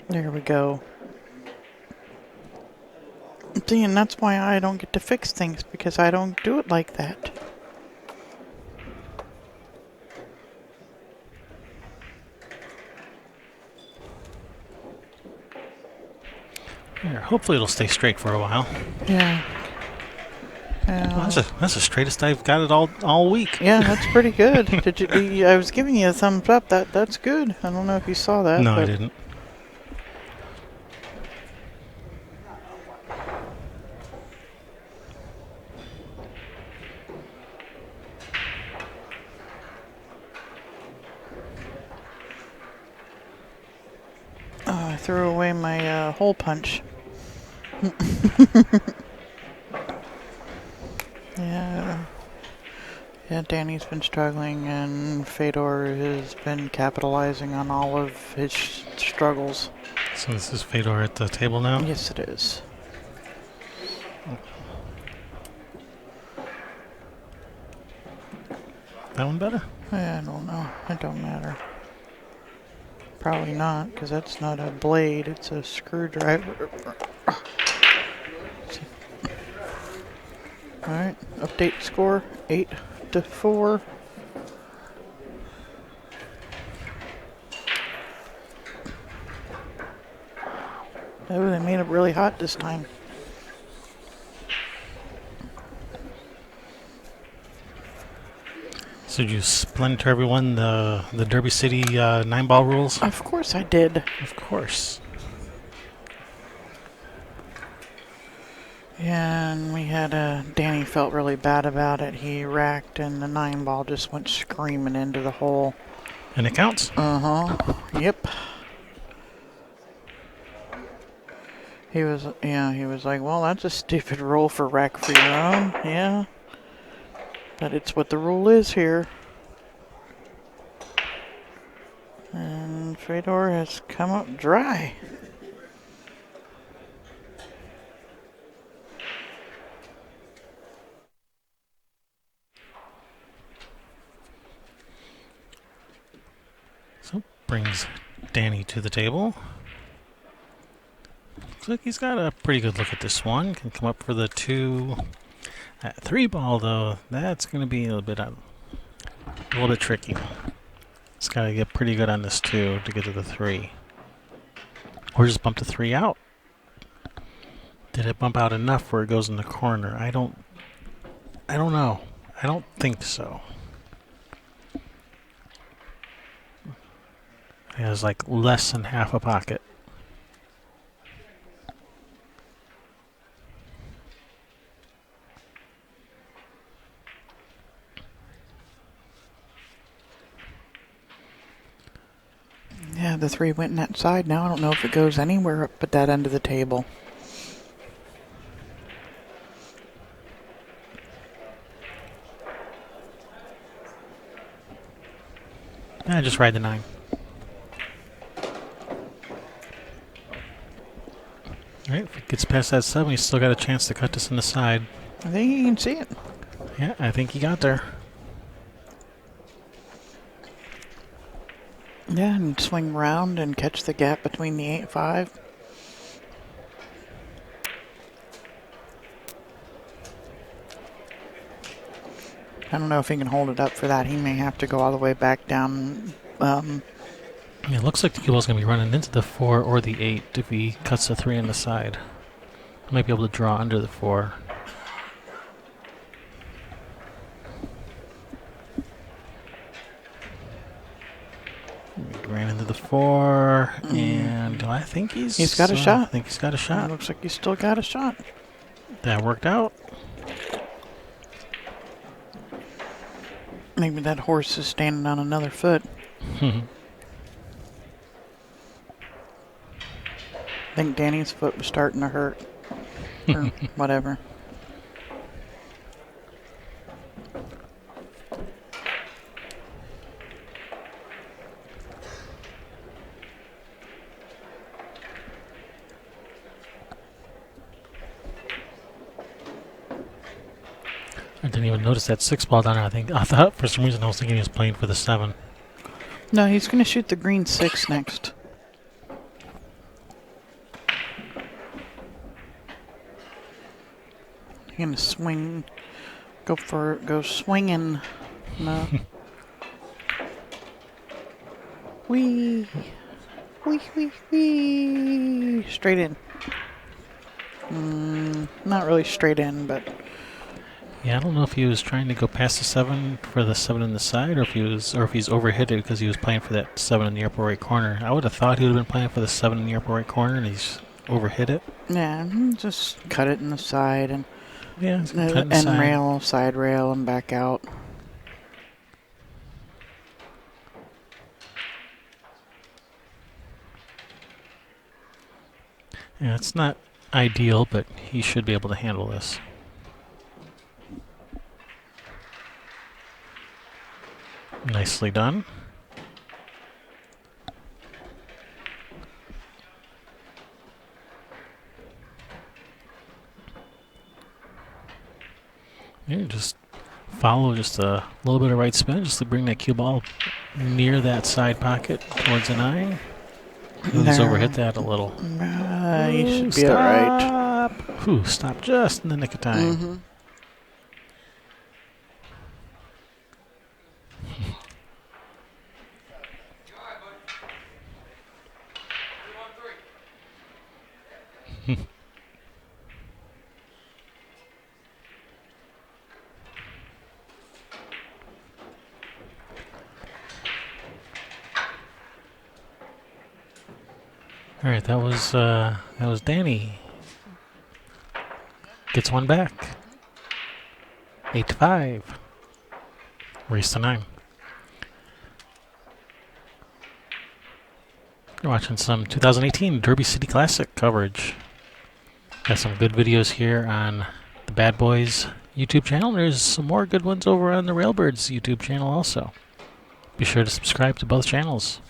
There we go. See, and that's why I don't get to fix things, because I don't do it like that. Here, hopefully it'll stay straight for a while. Yeah. Well, that's the straightest I've got it all week. Yeah, that's pretty good. I was giving you a thumbs up. That's good. I don't know if you saw that. No, I didn't. Oh, I threw away my hole punch. Yeah. Yeah, Danny's been struggling, and Fedor has been capitalizing on all of his struggles. So this is Fedor at the table now? Yes, it is. That one better? I don't know. It don't matter. Probably not, because that's not a blade. It's a screwdriver. Alright, update score 8-4. Oh, they made it really hot this time. So did you explain to everyone the Derby City 9-ball rules? Of course I did. Of course. Yeah, and we had Danny felt really bad about it. He racked and the 9-ball just went screaming into the hole. And it counts? Yep. He was like, well, that's a stupid rule for rack for your own. Yeah. But it's what the rule is here. And Fedor has come up dry. So brings Danny to the table. Looks like he's got a pretty good look at this one. Can come up for the 2. That 3-ball though, that's going to be a little bit tricky. It's got to get pretty good on this 2 to get to the 3. Or just bump the 3 out. Did it bump out enough where it goes in the corner? I don't know. I don't think so. It has like less than half a pocket. Yeah, the 3 went in that side. Now I don't know if it goes anywhere up at that end of the table. Just ride the 9. All right, if it gets past that 7, he's still got a chance to cut this in the side. I think you can see it. Yeah, I think he got there. Yeah, and swing around and catch the gap between the 8-5. I don't know if he can hold it up for that. He may have to go all the way back down. It looks like the cue ball's going to be running into the 4 or the 8 if he cuts the 3 on the side. He might be able to draw under the 4. He ran into the 4, and I think he's got a shot. I think he's got a shot. Looks like he's still got a shot. That worked out. Maybe that horse is standing on another foot. I think Danny's foot was starting to hurt. Or whatever. I didn't even notice that 6 ball down there. I thought for some reason I was thinking he was playing for the 7. No, he's going to shoot the green 6 next. He's going to swing. Go swinging. No. Wee. Wee, wee, wee. Straight in. Not really straight in, but... Yeah, I don't know if he was trying to go past the 7 for the 7 in the side, or if he's overhit it because he was playing for that 7 in the upper right corner. I would have thought he would have been playing for the 7 in the upper right corner, and he's overhit it. Yeah, just cut it in the side and end rail, side rail, and back out. Yeah, it's not ideal, but he should be able to handle this. Nicely done. Yeah, just follow just a little bit of right spin just to bring that cue ball near that side pocket towards the 9. He's overhit that a little. You should be all right. Whew, stop just in the nick of time. Mm-hmm. All right, that was Danny. Gets one back. 8-5. Race to 9. You're watching some 2018 Derby City Classic coverage. Got some good videos here on the Bad Boys YouTube channel. There's some more good ones over on the Railbirds YouTube channel also. Be sure to subscribe to both channels.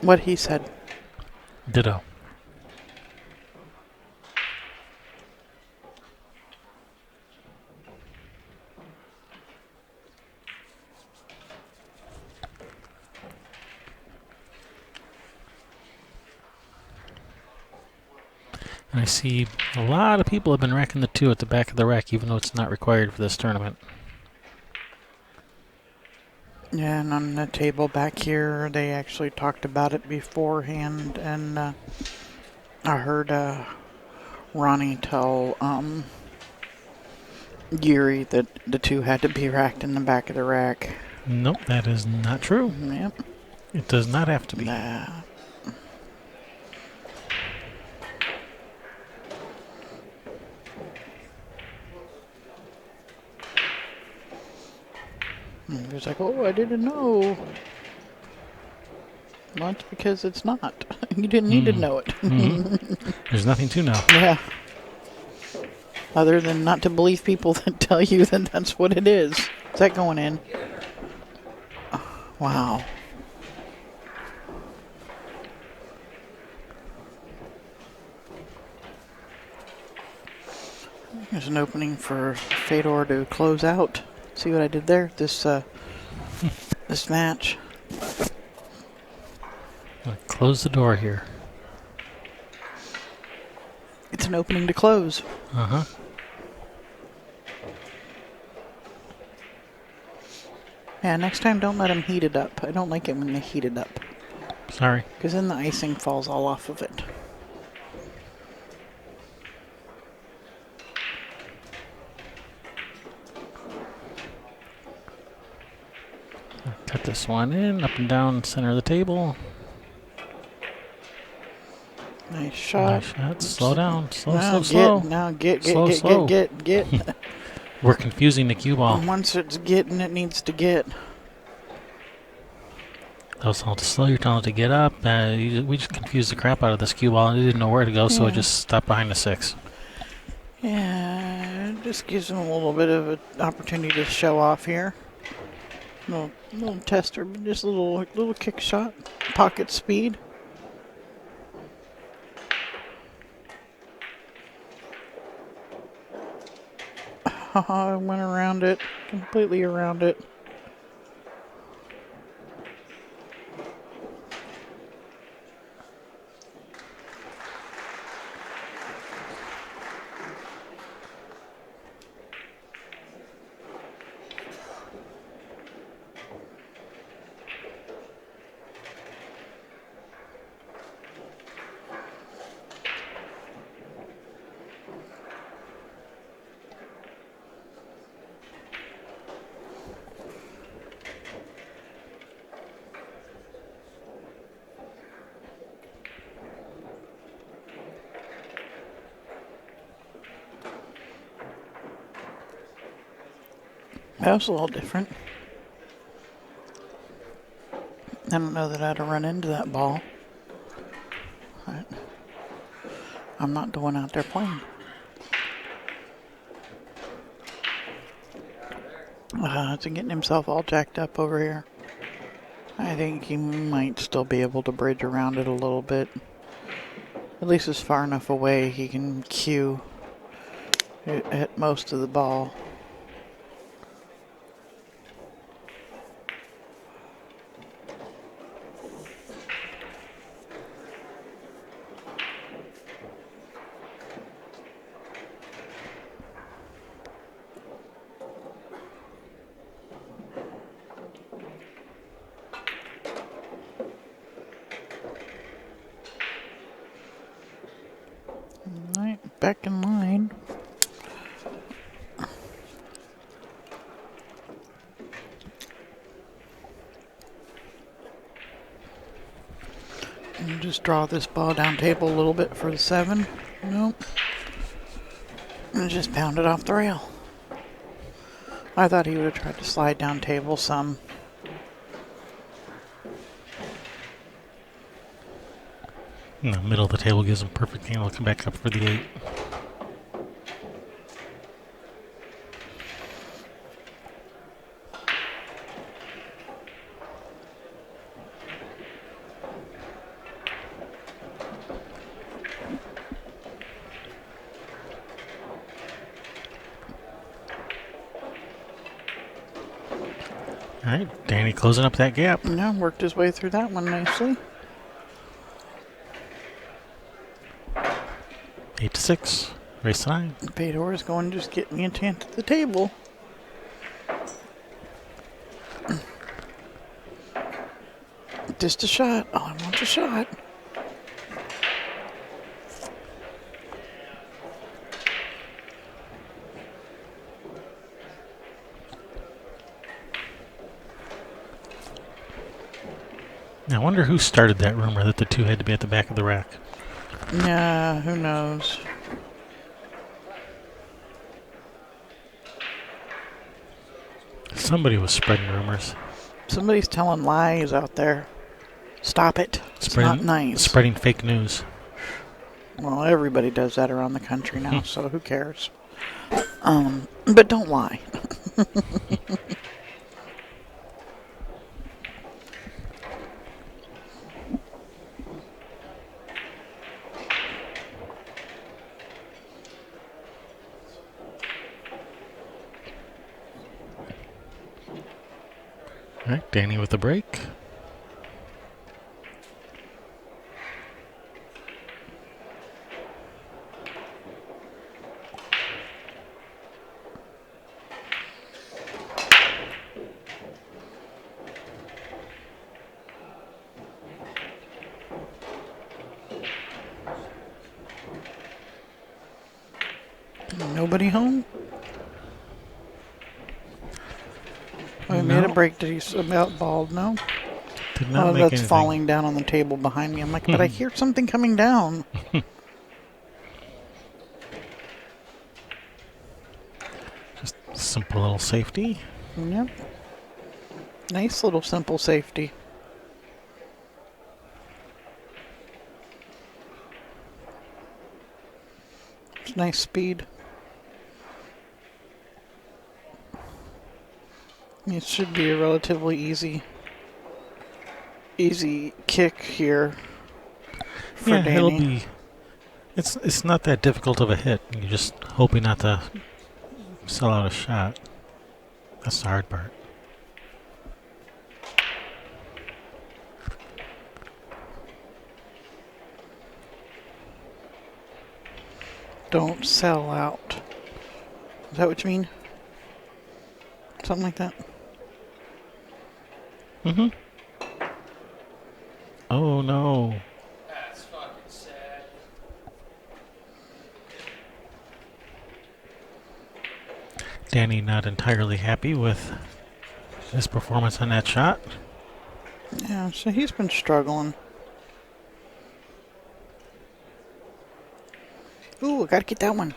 What he said. Ditto. And I see a lot of people have been racking the 2 at the back of the rack, even though it's not required for this tournament. Yeah, and on the table back here, they actually talked about it beforehand, and I heard Ronnie tell Geary that the 2 had to be racked in the back of the rack. Nope, that is not true. Yep. It does not have to be. And he was like, oh, I didn't know. Well, it's because it's not. You didn't need to know it. There's nothing to know. Yeah. Other than not to believe people that tell you that that's what it is. Is that going in? Oh, wow. There's an opening for Fedor to close out. See what I did there? This match. I'll close the door here. It's an opening to close. Uh-huh. Yeah, next time don't let them heat it up. I don't like it when they heat it up. Sorry. Because then the icing falls all off of it. Cut this one in, up and down center of the table. Nice shot. Nice shot. Slow down. Slow. Now get. We're confusing the cue ball. And once it's getting, it needs to get. Also, to slow your down to get up. We just confused the crap out of this cue ball and it didn't know where to go, so it just stopped behind the 6. Yeah, it just gives them a little bit of an opportunity to show off here. Little tester, just a little kick shot, pocket speed. I went around it, completely around it. That was a little different. I don't know that I'd have run into that ball. But I'm not the one out there playing. It's getting himself all jacked up over here. I think he might still be able to bridge around it a little bit. At least it's far enough away he can cue at most of the ball. Alright, back in line. And just draw this ball down table a little bit for the 7. Nope. And just pound it off the rail. I thought he would have tried to slide down table some. In the middle of the table gives him perfect angle to come back up for the 8. Alright, Danny closing up that gap. Yeah, worked his way through that one nicely. 8-6. Race to 9. Fedor is going to just get me a chance at the table. Just a shot. Oh, I want a shot. Now, I wonder who started that rumor that the 2 had to be at the back of the rack. Yeah, who knows? Somebody was spreading rumors. Somebody's telling lies out there. Stop it. It's not nice. Spreading fake news. Well, everybody does that around the country now, so who cares? But don't lie. All right, Danny with the break. Nobody home? I made a break. Did he about bald? No. Did not make that's anything. falling down on the table behind me. I'm like, but I hear something coming down. Just simple little safety. Yep. Nice little simple safety. It's nice speed. It should be a relatively easy kick here for Yeah, Danny. it'll be. It's not that difficult of a hit. You're just hoping not to sell out a shot. That's the hard part. Don't sell out. Is that what you mean? Something like that? Mm-hmm. Oh, no. That's fucking sad. Danny not entirely happy with his performance on that shot. Yeah, so he's been struggling. Ooh, I gotta get that one.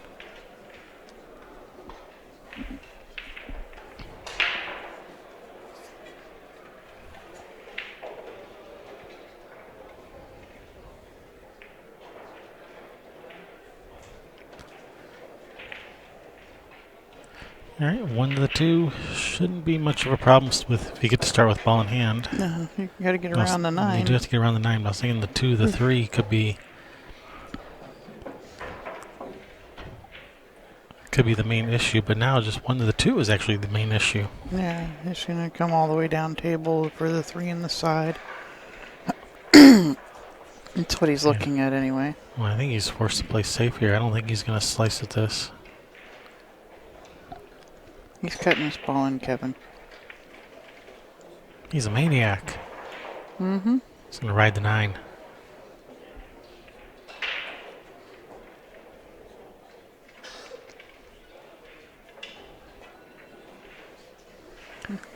All right, one of the two shouldn't be much of a problem with if you get to start with ball in hand. No, you gotta get around the 9. You do have to get around the 9. But I was thinking the 2, the 3 could be the main issue. But now just one of the 2 is actually the main issue. Yeah, he's gonna come all the way down table for the 3 in the side. That's what he's looking at anyway. Well, I think he's forced to play safe here. I don't think he's going to slice at this. He's cutting his ball in, Kevin. He's a maniac. Mm-hmm. He's going to ride the 9.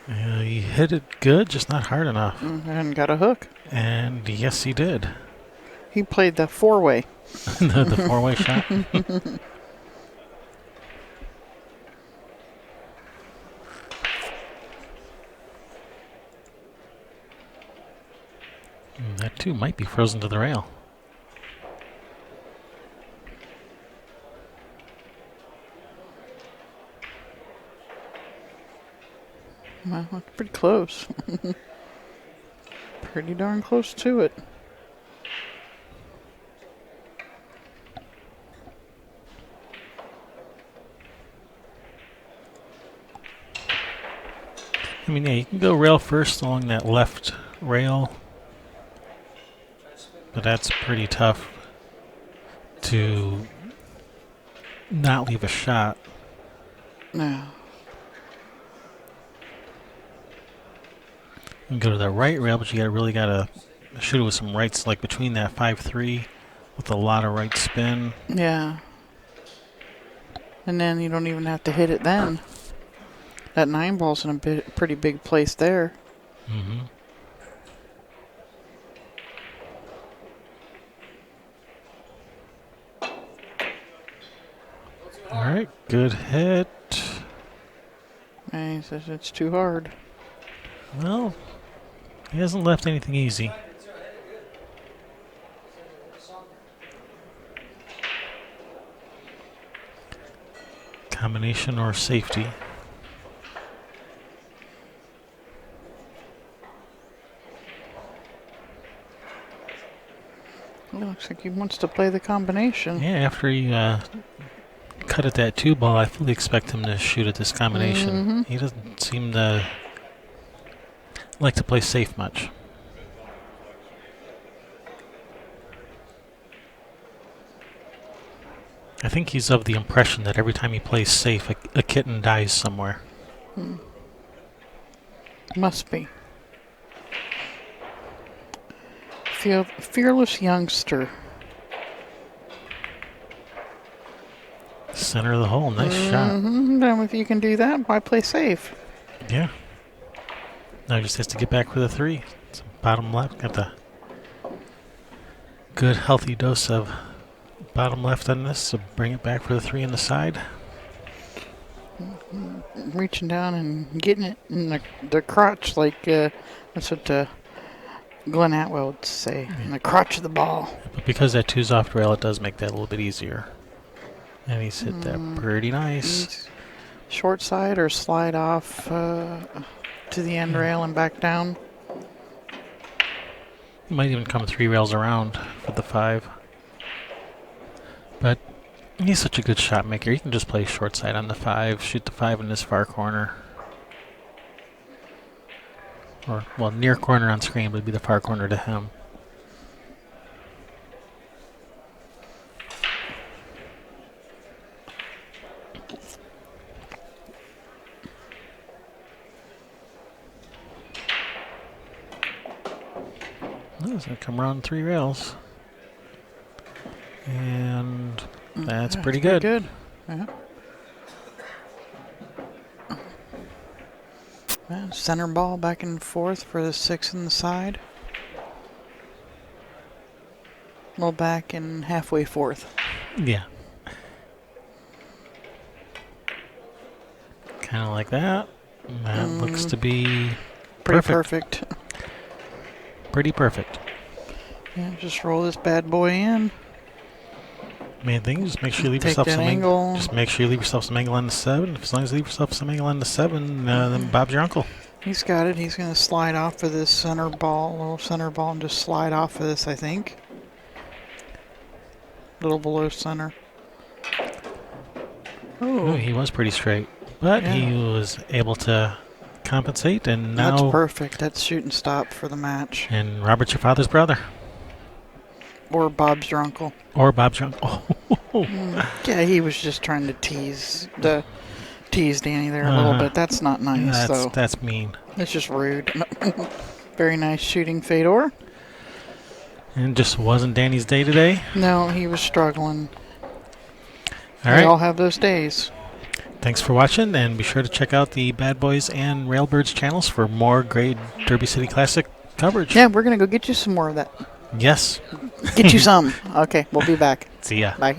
He hit it good, just not hard enough. And got a hook. And yes, he did. He played the 4-way. the 4-way shot. That too might be frozen to the rail. Well, that's pretty close. Pretty darn close to it. I mean, yeah, you can go rail first along that left rail, but that's pretty tough to not leave a shot. No. You can go to the right rail, but you really gotta shoot it with some rights, like between that 5-3 with a lot of right spin. Yeah. And then you don't even have to hit it then. That 9 ball's in a pretty big place there. Mm-hmm. All right, good hit. Nice. says it's too hard. Well, he hasn't left anything easy. Combination or safety. It looks like he wants to play the combination. Yeah, after he cut at that 2-ball, I fully expect him to shoot at this combination. He doesn't seem to like to play safe much. I think he's of the impression that every time he plays safe, a kitten dies somewhere. Must be. Fearless youngster. Center of the hole, nice shot. Then if you can do that, why play safe? Yeah. Now he just has to get back for the 3. It's bottom left. Got the good healthy dose of bottom left on this, so bring it back for the 3 on the side. Reaching down and getting it in the crotch, like that's what Glenn Atwell would say, in the crotch of the ball. But because that 2's off the rail, it does make that a little bit easier. And he's hit that pretty nice. Short side or slide off to the end rail and back down. He might even come 3 rails around for the 5. But he's such a good shot maker. He can just play short side on the 5, shoot the 5 in this far corner. Or, well, near corner on screen would be the far corner to him. He's going to come around 3 rails. And that's pretty good. Yeah. Center ball back and forth for the 6 in the side. Well, back and halfway forth. Yeah. Kind of like that. That looks to be Pretty perfect. Pretty perfect. Yeah, just roll this bad boy in. Main thing, just make sure you leave Take yourself that some angle. Just make sure you leave yourself some angle on the 7. As long as you leave yourself some angle on the 7, then Bob's your uncle. He's got it. He's going to slide off of this center ball, little center ball, and just slide off of this, I think. Little below center. Oh, he was pretty straight, but he was able to compensate, and now that's perfect. That's shoot and stop for the match. And Robert's your father's brother, or Bob's your uncle, or Bob's your uncle. Yeah, he was just trying to tease Danny there a little bit. That's not nice. That's mean. It's just rude. Very nice shooting, Fedor. And just wasn't Danny's day today. No, he was struggling. All right. We all have those days. Thanks for watching, and be sure to check out the Bad Boys and Railbirds channels for more great Derby City Classic coverage. Yeah, we're going to go get you some more of that. Yes. Get you some. Okay, we'll be back. See ya. Bye.